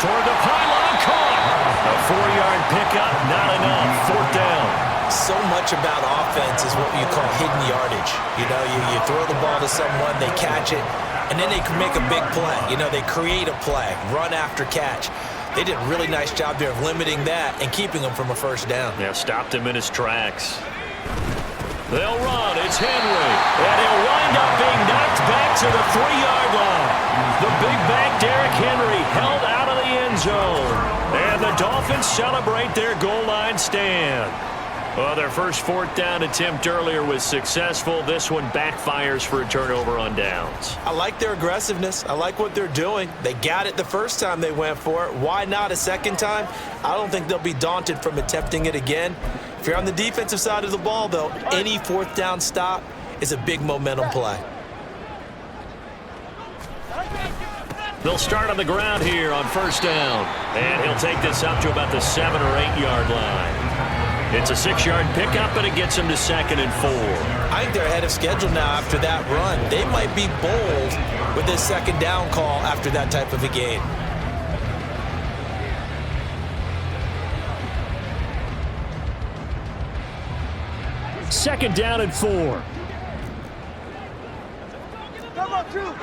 Toward the pylon, caught. A 4-yard pickup, not enough. 4th down. So much about offense is what you call hidden yardage. You know, you throw the ball to someone, they catch it, and then they can make a big play. You know, they create a play, run after catch. They did a really nice job there of limiting that and keeping him from a 1st down. Yeah, stopped him in his tracks. They'll run. It's Henry. And he'll wind up being knocked back to the 3-yard line. The big back Derrick Henry held out of the end zone. And the Dolphins celebrate their goal line stand. Well, their first 4th down attempt earlier was successful. This one backfires for a turnover on downs. I like their aggressiveness. I like what they're doing. They got it the first time they went for it. Why not a second time? I don't think they'll be daunted from attempting it again. If you're on the defensive side of the ball, though, any 4th down stop is a big momentum play. They'll start on the ground here on 1st down. And he'll take this up to about the 7 or 8 yard line. It's a 6-yard pickup, and it gets him to 2nd and 4. I think they're ahead of schedule now after that run. They might be bold with this 2nd down call after that type of a game. Second down and 4. Come on, 2.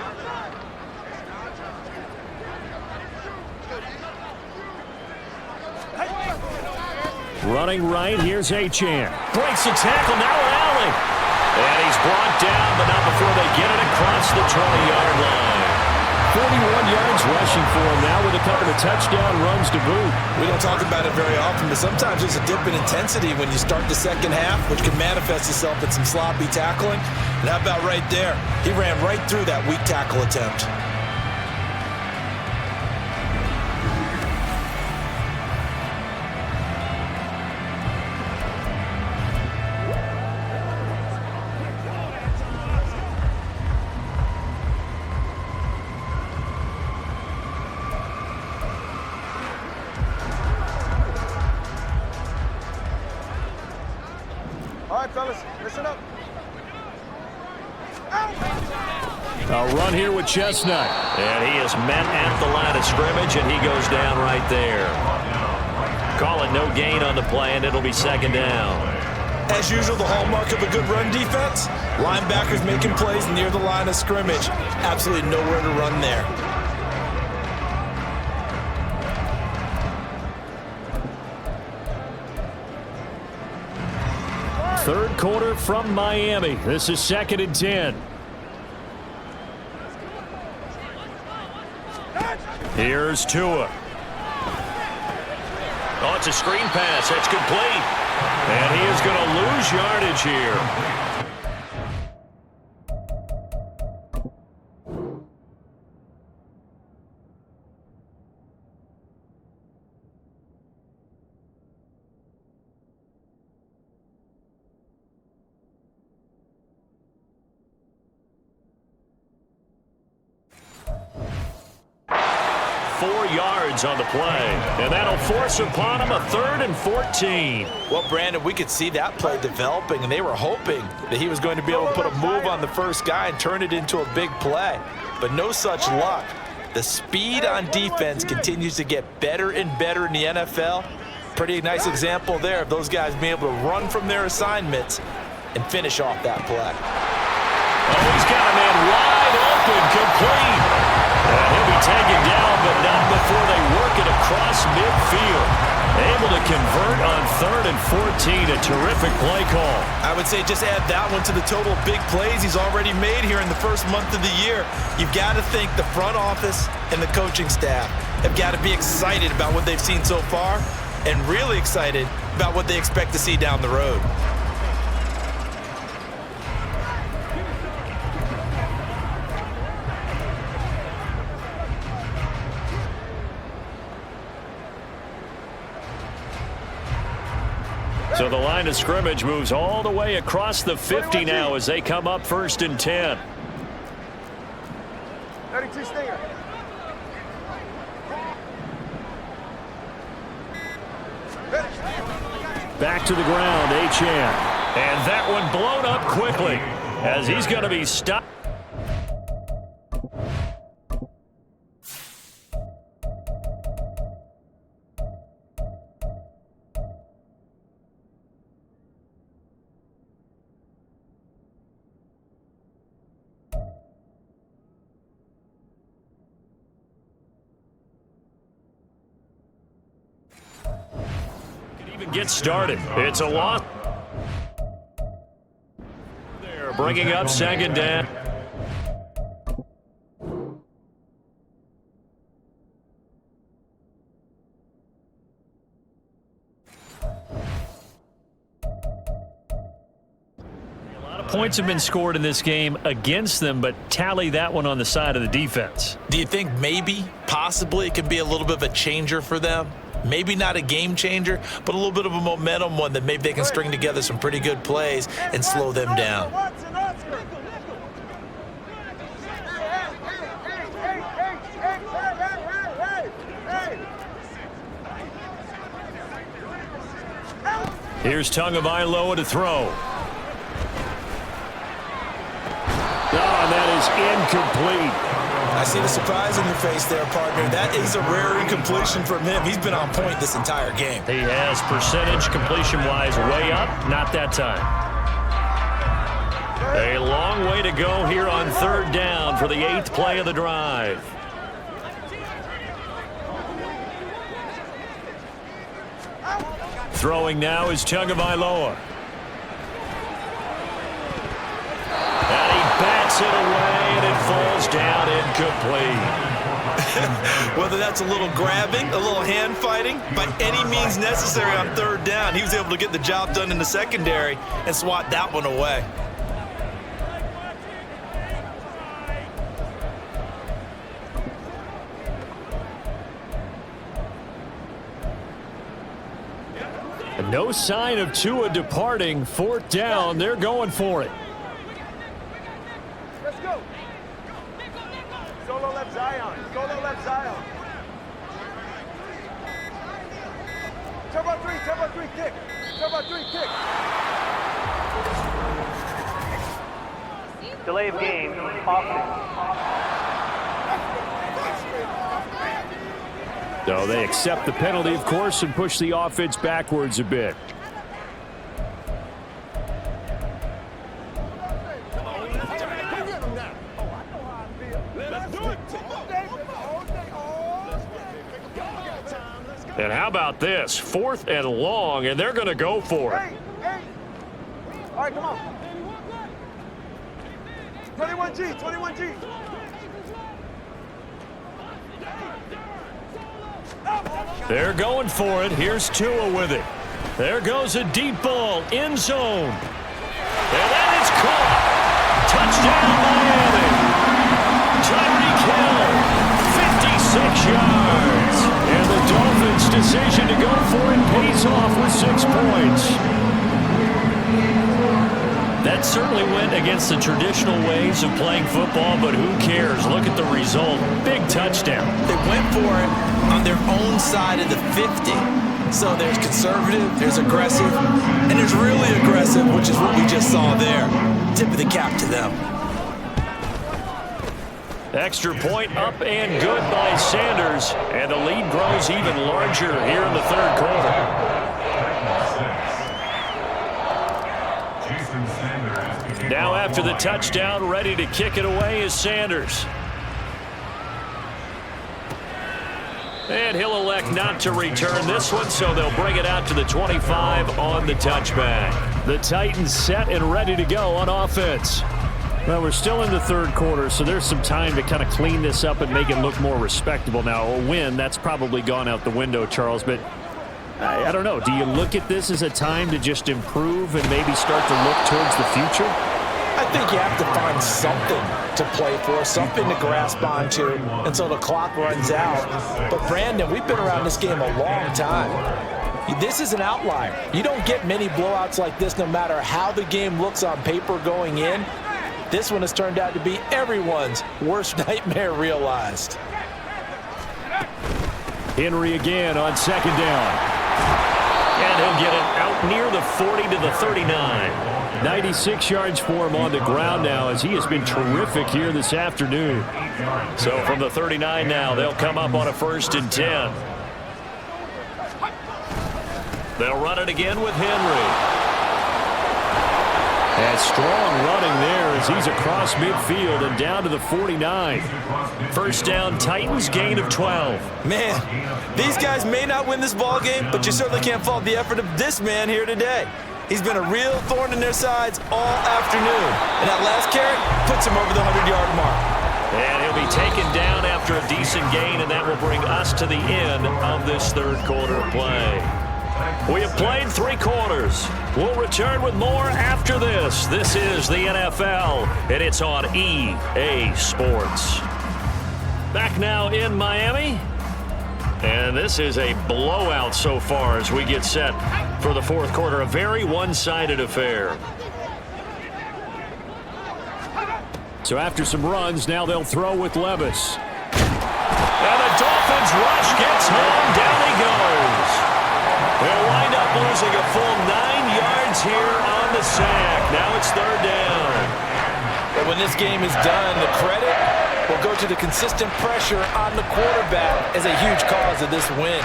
Running right, here's Achane. Breaks the tackle, now an alley. And he's brought down, but not before they get it across the 20-yard line. 41 yards rushing for him now with a couple of touchdown runs to boot. We don't talk about it very often, but sometimes there's a dip in intensity when you start the second half, which can manifest itself in some sloppy tackling. And how about right there? He ran right through that weak tackle attempt. All right, fellas, listen up. A run here with Chestnut. And he is met at the line of scrimmage, and he goes down right there. Call it no gain on the play, and it'll be 2nd down. As usual, the hallmark of a good run defense, linebackers making plays near the line of scrimmage. Absolutely nowhere to run there. Third quarter from Miami. This is 2nd and 10. Here's Tua. Oh, it's a screen pass. That's complete. And he is going to lose yardage here. On the play, and that'll force upon him a 3rd and 14. Well, Brandon, we could see that play developing, and they were hoping that he was going to be able to put a move on the first guy and turn it into a big play, but no such luck. The speed on defense continues to get better and better in the NFL. Pretty nice example there of those guys being able to run from their assignments and finish off that play. Oh, he's got a man wide open, complete. And he'll be taken down, but not before they work it across midfield. Able to convert on 3rd and 14. A terrific play call. I would say just add that one to the total of big plays he's already made here in the first month of the year. You've got to think the front office and the coaching staff have got to be excited about what they've seen so far and really excited about what they expect to see down the road. So the line of scrimmage moves all the way across the 50 now as they come up 1st and 10. 32 stinger. Back to the ground, Achane. And that one blown up quickly as he's going to be stopped. Get started. It's a loss. They're bringing up 2nd down. A lot of points have been scored in this game against them, but tally that one on the side of the defense. Do you think maybe, possibly, it could be a little bit of a changer for them? Maybe not a game changer, but a little bit of a momentum one that maybe they can string together some pretty good plays and slow them down. Here's Tagovailoa to throw. Oh, and that is incomplete. I see the surprise in your face there, partner. That is a rare incompletion from him. He's been on point this entire game. He has percentage completion-wise way up. Not that time. A long way to go here on 3rd down for the 8th play of the drive. Throwing now is Tagovailoa. And he bats it away, and it falls down incomplete. Whether that's a little grabbing, a little hand fighting, by any means necessary on 3rd down, he was able to get the job done in the secondary and swat that one away. No sign of Tua departing. 4th down. They're going for it. Let's go. Solo left Zion. Solo left Zion. Turbo 3, kick. Turbo 3, kick. Delay of game, offense. So they accept the penalty, of course, and push the offense backwards a bit. And how about this? 4th and long, and they're going to go for it. All right, come on. 21G, 21G. They're going for it. Here's Tua with it. There goes a deep ball, end zone. And that is caught. Touchdown, Miami. Tyreek Hill, 56 yards. And the Dolphins' decision to go for it pays off with 6 points. That certainly went against the traditional ways of playing football, but who cares? Look at the result. Big touchdown. They went for it on their own side of the 50. So there's conservative, there's aggressive, and there's really aggressive, which is what we just saw there. Tip of the cap to them. Extra point up and good by Sanders, and the lead grows even larger here in the third quarter. Now after the touchdown, ready to kick it away is Sanders. And he'll elect not to return this one, so they'll bring it out to the 25 on the touchback. The Titans set and ready to go on offense. Well, we're still in the third quarter, so there's some time to kind of clean this up and make it look more respectable. Now, a win, that's probably gone out the window, Charles, but I don't know. Do you look at this as a time to just improve and maybe start to look towards the future? I think you have to find something to play for, something to grasp onto until the clock runs out. But, Brandon, we've been around this game a long time. This is an outlier. You don't get many blowouts like this no matter how the game looks on paper going in. This one has turned out to be everyone's worst nightmare realized. Henry again on second down. And he'll get it out near the 40 to the 39. 96 yards for him on the ground now as he has been terrific here this afternoon. So from the 39 now, they'll come up on a 1st and 10. They'll run it again with Henry. And strong running there as he's across midfield and down to the 49. First down, Titans, gain of 12. Man, these guys may not win this ball game, but you certainly can't fault the effort of this man here today. He's been a real thorn in their sides all afternoon. And that last carry puts him over the 100-yard mark. And he'll be taken down after a decent gain, and that will bring us to the end of this third quarter of play. We have played 3 quarters. We'll return with more after this. This is the NFL, and it's on EA Sports. Back now in Miami. And this is a blowout so far as we get set for the fourth quarter. A very one-sided affair. So after some runs, now they'll throw with Levis. And the Dolphins rush gets home. Down he goes. They'll wind up losing a full 9 yards here on the sack. Now it's third down. But when this game is done, the credit will go to the consistent pressure on the quarterback as a huge cause of this win.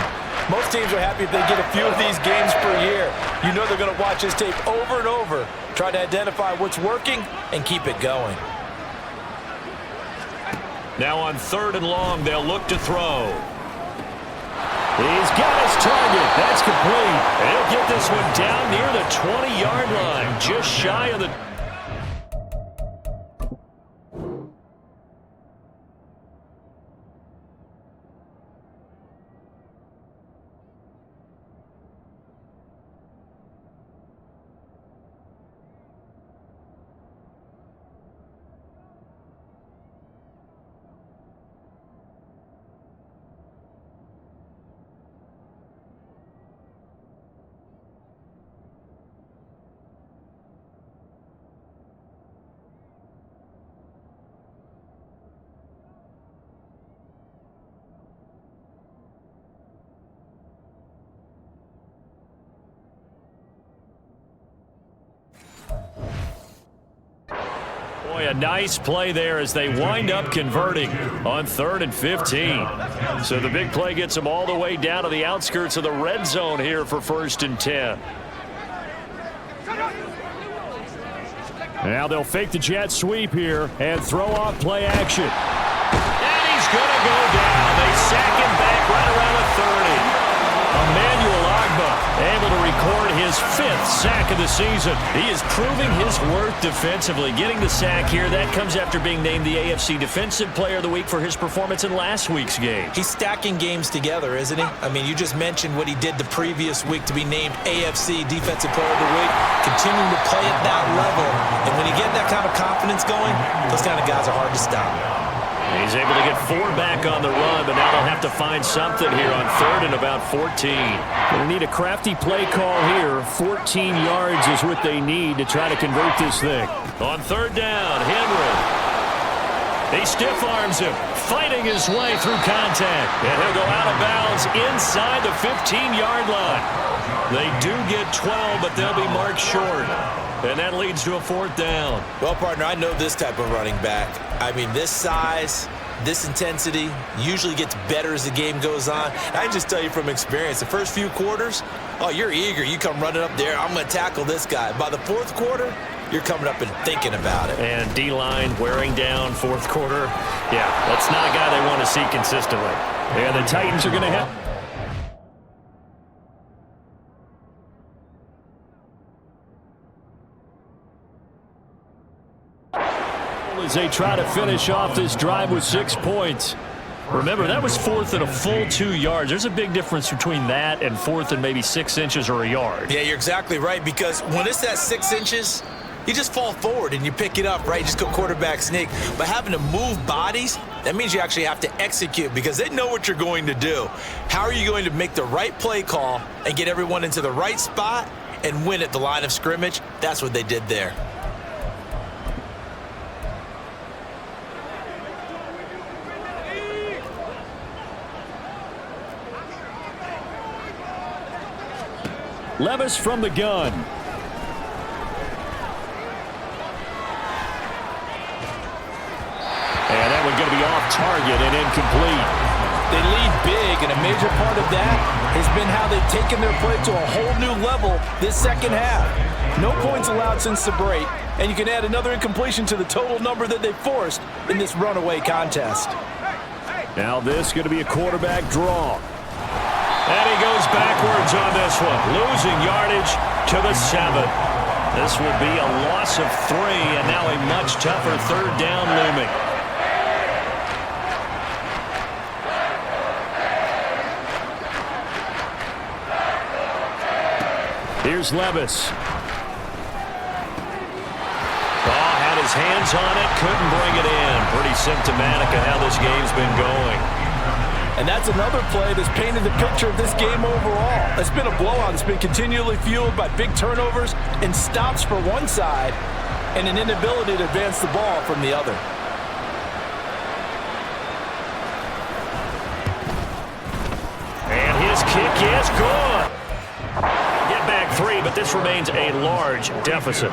Most teams are happy if they get a few of these games per year. You know they're going to watch this tape over and over, try to identify what's working and keep it going. Now on 3rd and long, they'll look to throw. He's got his target. That's complete. And he'll get this one down near the 20-yard line, just shy of the... Boy, a nice play there as they wind up converting on 3rd and 15. So the big play gets them all the way down to the outskirts of the red zone here for 1st and 10. Now they'll fake the jet sweep here and throw off play action. And he's going to go down. They sack him back right around the 30. Emmanuel Ogbah able to record his his 5th sack of the season. He is proving his worth defensively. Getting the sack here, that comes after being named the AFC Defensive Player of the Week for his performance in last week's game. He's stacking games together, isn't he? I mean, you just mentioned what he did the previous week to be named AFC Defensive Player of the Week, continuing to play at that level. And when you get that kind of confidence going, those kind of guys are hard to stop. He's able to get 4 back on the run, but now they'll have to find something here on 3rd and about 14. Going to need a crafty play call here. 14 yards is what they need to try to convert this thing. On 3rd down, Henry. He stiff arms him, fighting his way through contact. And he'll go out of bounds inside the 15-yard line. They do get 12, but they'll be marked short. And that leads to a 4th down. Well, partner, I know this type of running back. I mean, this size, this intensity usually gets better as the game goes on. I can just tell you from experience, the first few quarters, oh, you're eager. You come running up there, I'm going to tackle this guy. By the 4th quarter, you're coming up and thinking about it. And D-line wearing down 4th quarter. Yeah, that's not a guy they want to see consistently. And the Titans are going to have... as they try to finish off this drive with 6 points. Remember, that was 4th and a full 2 yards. There's a big difference between that and 4th and maybe 6 inches or a yard. Yeah, you're exactly right, because when it's that 6 inches, you just fall forward and you pick it up, right? You just go quarterback sneak. But having to move bodies, that means you actually have to execute because they know what you're going to do. How are you going to make the right play call and get everyone into the right spot and win at the line of scrimmage? That's what they did there. Levis from the gun. And that one going to be off target and incomplete. They lead big, and a major part of that has been how they've taken their play to a whole new level this second half. No points allowed since the break, and you can add another incompletion to the total number that they forced in this runaway contest. Now this is going to be a quarterback draw. And he goes backwards on this one, losing yardage to the 7. This will be a loss of 3, and now a much tougher 3rd down looming. Here's Levis. Oh, had his hands on it, couldn't bring it in. Pretty symptomatic of how this game's been going. And that's another play that's painted the picture of this game overall. It's been a blowout. It's been continually fueled by big turnovers and stops for one side and an inability to advance the ball from the other. And his kick is good. Get back 3, but this remains a large deficit.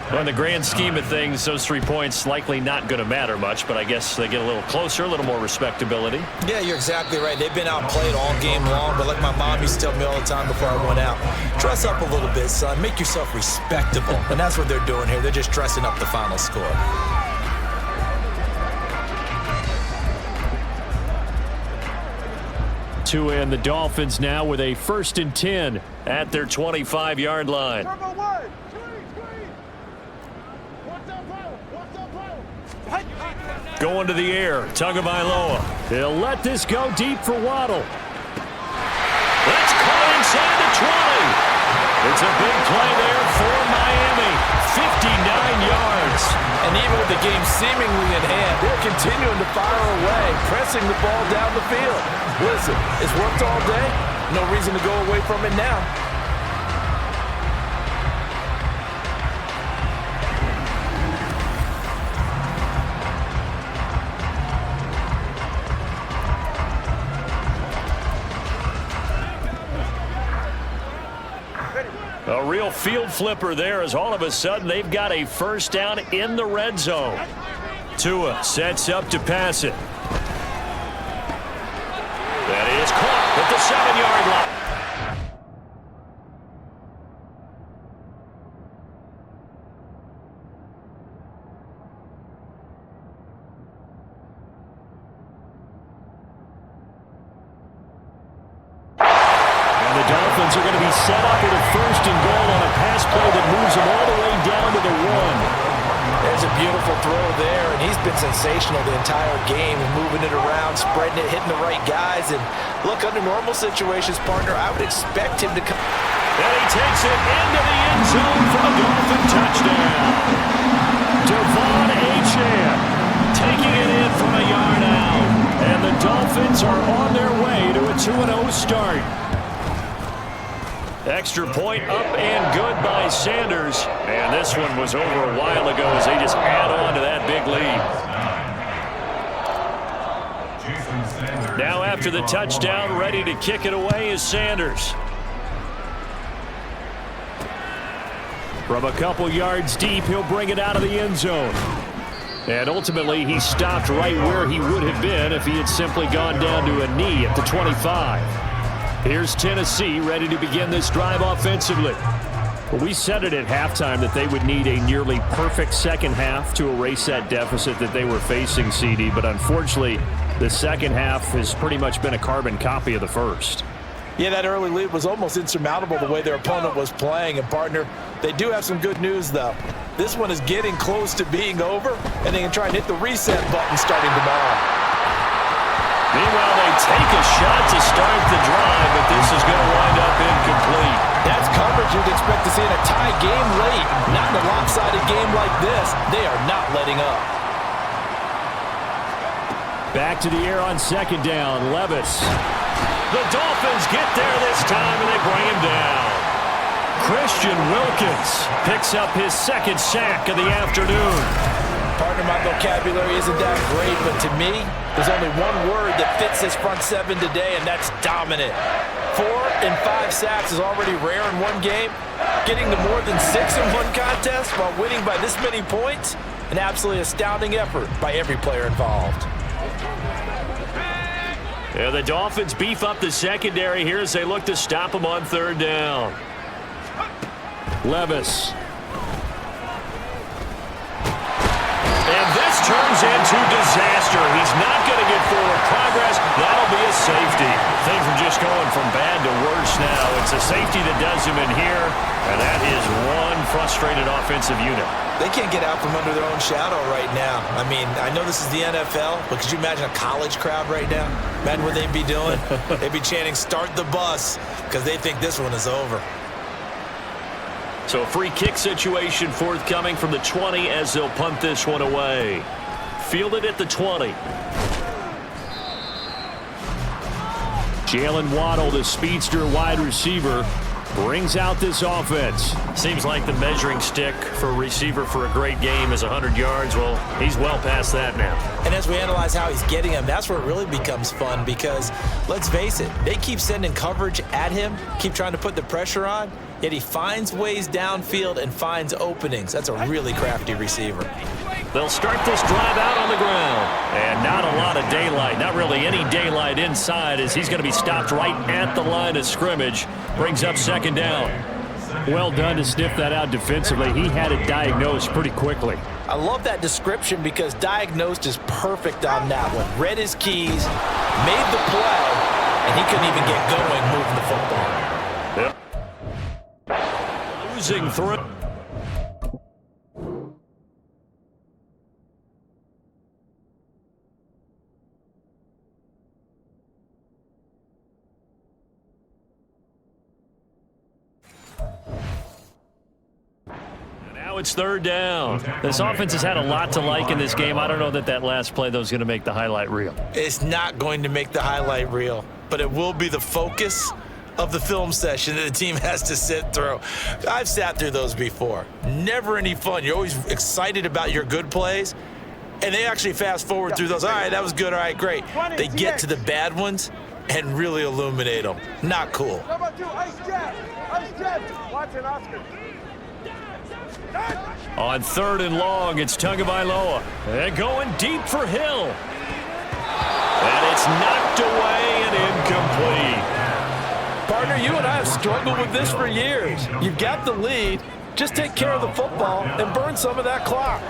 Well, in the grand scheme of things, those 3 points likely not going to matter much, but I guess they get a little closer, a little more respectability. Yeah, you're exactly right. They've been outplayed all game long, but like my mom used to tell me all the time before I went out, dress up a little bit, son. Make yourself respectable. And that's what they're doing here. They're just dressing up the final score. Tua and the Dolphins now with a 1st and 10 at their 25-yard line. Going to the air, Tagovailoa. They'll let this go deep for Waddle. That's caught inside the 20. It's a big play there for Miami. 59 yards. And even with the game seemingly in hand, they're continuing to fire away, pressing the ball down the field. Listen, it's worked all day. No reason to go away from it now. A real field flipper there as all of a sudden they've got a 1st down in the red zone. Tua sets up to pass it. That is caught at the 7-yard line. are going to be set up with a 1st and goal on a pass play that moves them all the way down to the 1. There's a beautiful throw there, and he's been sensational the entire game, moving it around, spreading it, hitting the right guys. And look, under normal situations, partner, I would expect him to come. And he takes it into the end zone for a Dolphin touchdown. Devon Achane taking it in from a yard out. And the Dolphins are on their way to a 2-0 start. Extra point up and good by Sanders. And this one was over a while ago as they just add on to that big lead. Now after the touchdown, ready to kick it away is Sanders. From a couple yards deep, he'll bring it out of the end zone. And ultimately, he stopped right where he would have been if he had simply gone down to a knee at the 25. Here's Tennessee ready to begin this drive offensively. Well, we said it at halftime that they would need a nearly perfect second half to erase that deficit that they were facing, CD. But unfortunately, the second half has pretty much been a carbon copy of the first. Yeah, that early lead was almost insurmountable the way their opponent was playing. And, partner, they do have some good news, though. This one is getting close to being over, and they can try and hit the reset button starting tomorrow. Meanwhile, they take a shot to start the drive, but this is going to wind up incomplete. That's coverage you'd expect to see in a tie game late. Not in a lopsided game like this. They are not letting up. Back to the air on 2nd down. Levis. The Dolphins get there this time, and they bring him down. Christian Wilkins picks up his 2nd sack of the afternoon. Partner, my vocabulary isn't that great, but to me, there's only one word that fits this front 7 today, and that's dominant. 4 and 5 sacks is already rare in one game. Getting to more than 6 in one contest while winning by this many points, an absolutely astounding effort by every player involved. Yeah, the Dolphins beef up the secondary here as they look to stop them on 3rd down. Levis. And this turns into disaster. He's not going to get forward progress. That'll be a safety. Things are just going from bad to worse now. It's a safety that does him in here, and that is one frustrated offensive unit. They can't get out from under their own shadow right now. I mean, I know this is the NFL, but could you imagine a college crowd right now? Imagine what they'd be doing. They'd be chanting, "Start the bus," because they think this one is over. So a free kick situation forthcoming from the 20 as they'll punt this one away. Fielded at the 20. Jalen Waddle, the speedster wide receiver, brings out this offense. Seems like the measuring stick for a receiver for a great game is 100 yards. Well, he's well past that now. And as we analyze how he's getting them, that's where it really becomes fun because, let's face it, they keep sending coverage at him, keep trying to put the pressure on, yet he finds ways downfield and finds openings. That's a really crafty receiver. They'll start this drive out on the ground. And not a lot of daylight. Not really any daylight inside as he's going to be stopped right at the line of scrimmage. Brings up 2nd down. Well done to sniff that out defensively. He had it diagnosed pretty quickly. I love that description because diagnosed is perfect on that one. Read his keys, made the play, and he couldn't even get going moving the football. Yep. Losing through. It's 3rd down. This offense has had a lot to like in this game. I don't know that last play, though, is going to make the highlight reel. It's not going to make the highlight reel, but it will be the focus of the film session that the team has to sit through. I've sat through those before. Never any fun. You're always excited about your good plays, and they actually fast forward through those. All right, that was good. All right, great. They get to the bad ones and really illuminate them. Not cool. On 3rd and long, it's Tagovailoa. And going deep for Hill. And it's knocked away and incomplete. Partner, you and I have struggled with this for years. You've got the lead. Just take care of the football and burn some of that clock.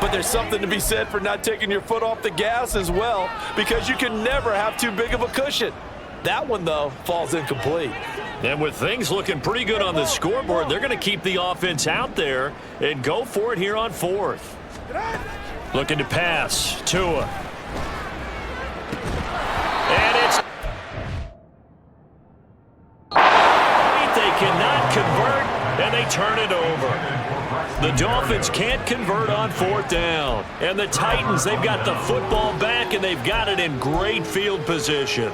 But there's something to be said for not taking your foot off the gas as well, because you can never have too big of a cushion. That one, though, falls incomplete. And with things looking pretty good on the scoreboard, they're going to keep the offense out there and go for it here on 4th. Looking to pass. Tua. And it's... They cannot convert, and they turn it over. The Dolphins can't convert on 4th down. And the Titans, they've got the football back, and they've got it in great field position.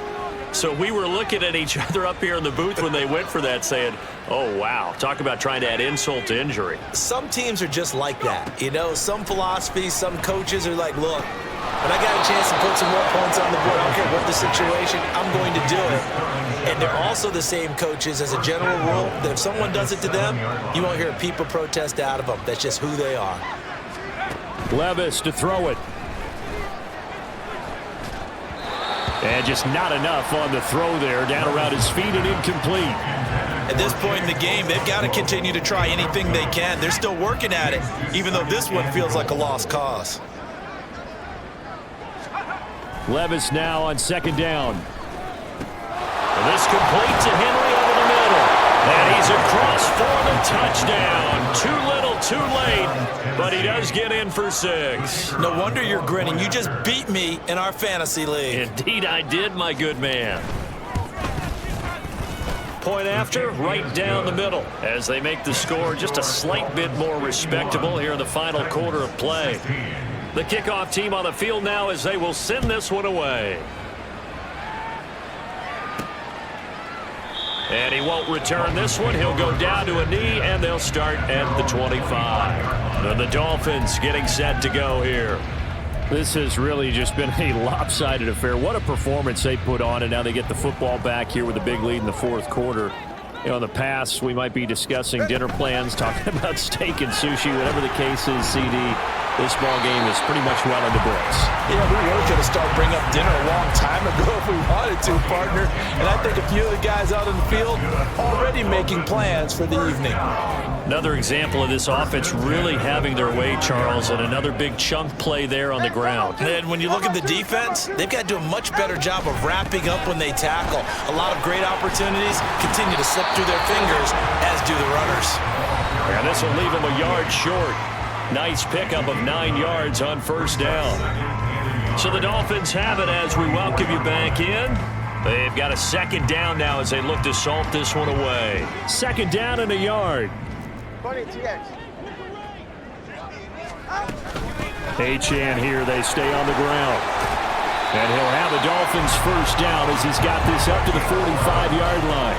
So we were looking at each other up here in the booth when they went for that saying, oh, wow, talk about trying to add insult to injury. Some teams are just like that. You know, some philosophies, some coaches are like, look, when I got a chance to put some more points on the board, I don't care what the situation, I'm going to do it. And they're also the same coaches as a general rule that if someone does it to them, you won't hear people protest out of them. That's just who they are. Levis to throw it. And just not enough on the throw there. Down around his feet and incomplete. At this point in the game, they've got to continue to try anything they can. They're still working at it, even though this one feels like a lost cause. Levis now on 2nd down. And this complete to Henry over the middle. And he's across for the touchdown. Too little, too late. But he does get in for 6. No wonder you're grinning. You just beat me in our fantasy league. Indeed I did, my good man. Point after, right down the middle. As they make the score just a slight bit more respectable here in the final quarter of play. The kickoff team on the field now as they will send this one away. And he won't return this one. He'll go down to a knee, and they'll start at the 25. And the Dolphins getting set to go here. This has really just been a lopsided affair. What a performance they put on, and now they get the football back here with a big lead in the 4th quarter. You know, in the past, we might be discussing dinner plans, talking about steak and sushi, whatever the case is, CD. This ball game is pretty much well in the books. Yeah, we were going to start bringing up dinner a long time ago if we wanted to, partner. And I think a few of the guys out in the field already making plans for the evening. Another example of this offense really having their way, Charles, and another big chunk play there on the ground. And when you look at the defense, they've got to do a much better job of wrapping up when they tackle. A lot of great opportunities continue to slip through their fingers, as do the runners. And this will leave them a yard short. Nice pickup of 9 yards on 1st down. So the Dolphins have it as we welcome you back in. They've got a 2nd down now as they look to salt this one away. 2nd down and a yard. Achane here, they stay on the ground. And he'll have the Dolphins 1st down as he's got this up to the 45-yard line.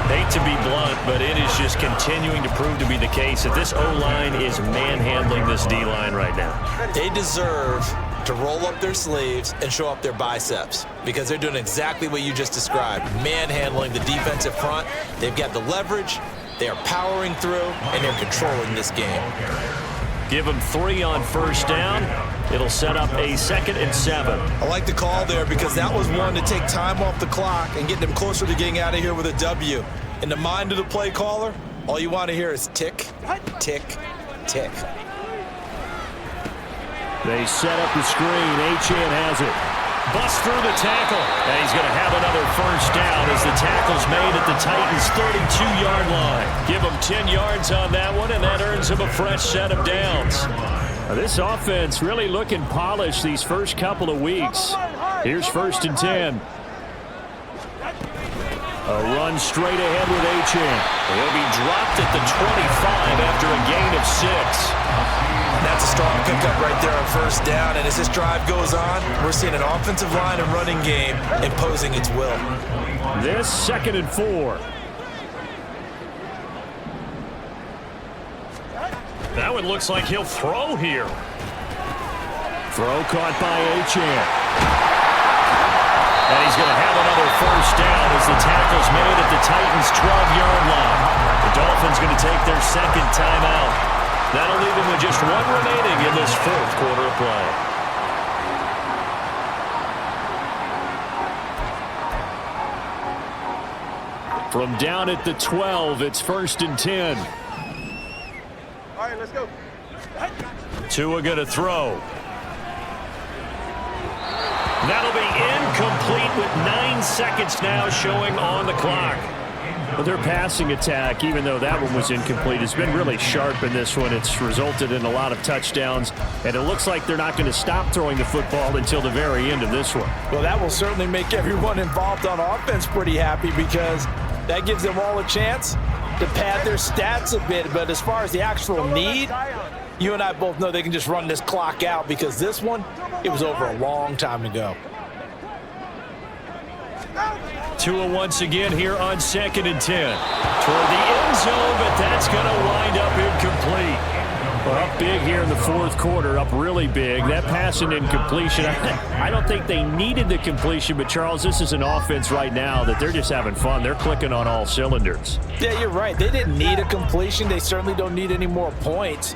Hate to be blunt, but it is just continuing to prove to be the case that this O-line is manhandling this D-line right now. They deserve to roll up their sleeves and show up their biceps because they're doing exactly what you just described, manhandling the defensive front. They've got the leverage, they are powering through, and they're controlling this game. Give them 3 on 1st down. It'll set up a 2nd and 7. I like the call there because that was one to take time off the clock and get them closer to getting out of here with a W. In the mind of the play caller, all you want to hear is tick, tick, tick. They set up the screen. Achane has it. Busts through the tackle. And he's going to have another 1st down as the tackle's made at the Titans' 32-yard line. Give him 10 yards on that one, and that earns him a fresh set of downs. Now, this offense really looking polished these first couple of weeks. Here's 1st and 10. A run straight ahead with Achane. He'll be dropped at the 25 after a gain of 6. That's a strong pickup right there on 1st down, and as this drive goes on, we're seeing an offensive line and running game imposing its will. This 2nd and 4. That one looks like he'll throw here. Throw caught by Achane. And he's going to have another 1st down as the tackle's made at the Titans' 12-yard line. The Dolphins going to take their 2nd timeout. That'll leave him with just 1 remaining in this 4th quarter of play. From down at the 12, it's 1st and 10. All right, let's go. Tua going to throw. That'll be incomplete with 9 seconds now showing on the clock. But their passing attack, even though that one was incomplete, has been really sharp in this one. It's resulted in a lot of touchdowns, and it looks like they're not going to stop throwing the football until the very end of this one. Well, that will certainly make everyone involved on offense pretty happy because that gives them all a chance to pad their stats a bit. But as far as the actual need, you and I both know they can just run this clock out because this one, it was over a long time ago. Tua once again here on 2nd and 10. Toward the end zone, but that's going to wind up incomplete. Well, up big here in the fourth quarter, up really big. That pass and incompletion, I don't think they needed the completion, but Charles, this is an offense right now that they're just having fun. They're clicking on all cylinders. Yeah, you're right. They didn't need a completion. They certainly don't need any more points,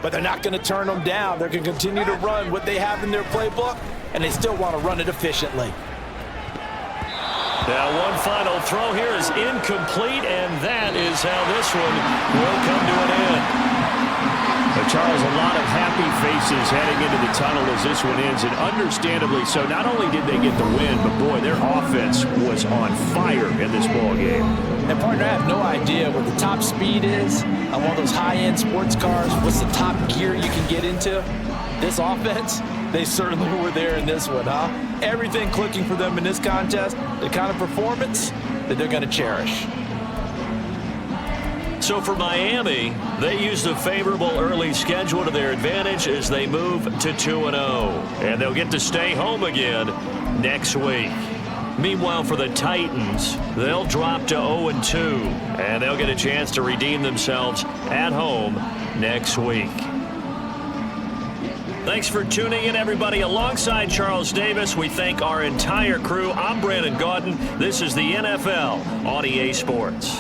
but they're not going to turn them down. They're going to continue to run what they have in their playbook, and they still want to run it efficiently. Now one final throw here is incomplete, and that is how this one will come to an end. But Charles, a lot of happy faces heading into the tunnel as this one ends, and understandably so. Not only did they get the win, but boy, their offense was on fire in this ball game. And partner, I have no idea what the top speed is on one of those high-end sports cars. What's the top gear you can get into? This offense, they certainly were there in this one, huh? Everything clicking for them in this contest, the kind of performance that they're going to cherish. So for Miami, they used a favorable early schedule to their advantage as they move to 2-0. And they'll get to stay home again next week. Meanwhile, for the Titans, they'll drop to 0-2, and they'll get a chance to redeem themselves at home next week. Thanks for tuning in, everybody. Alongside Charles Davis, we thank our entire crew. I'm Brandon Gaudin. This is the NFL on EA Sports.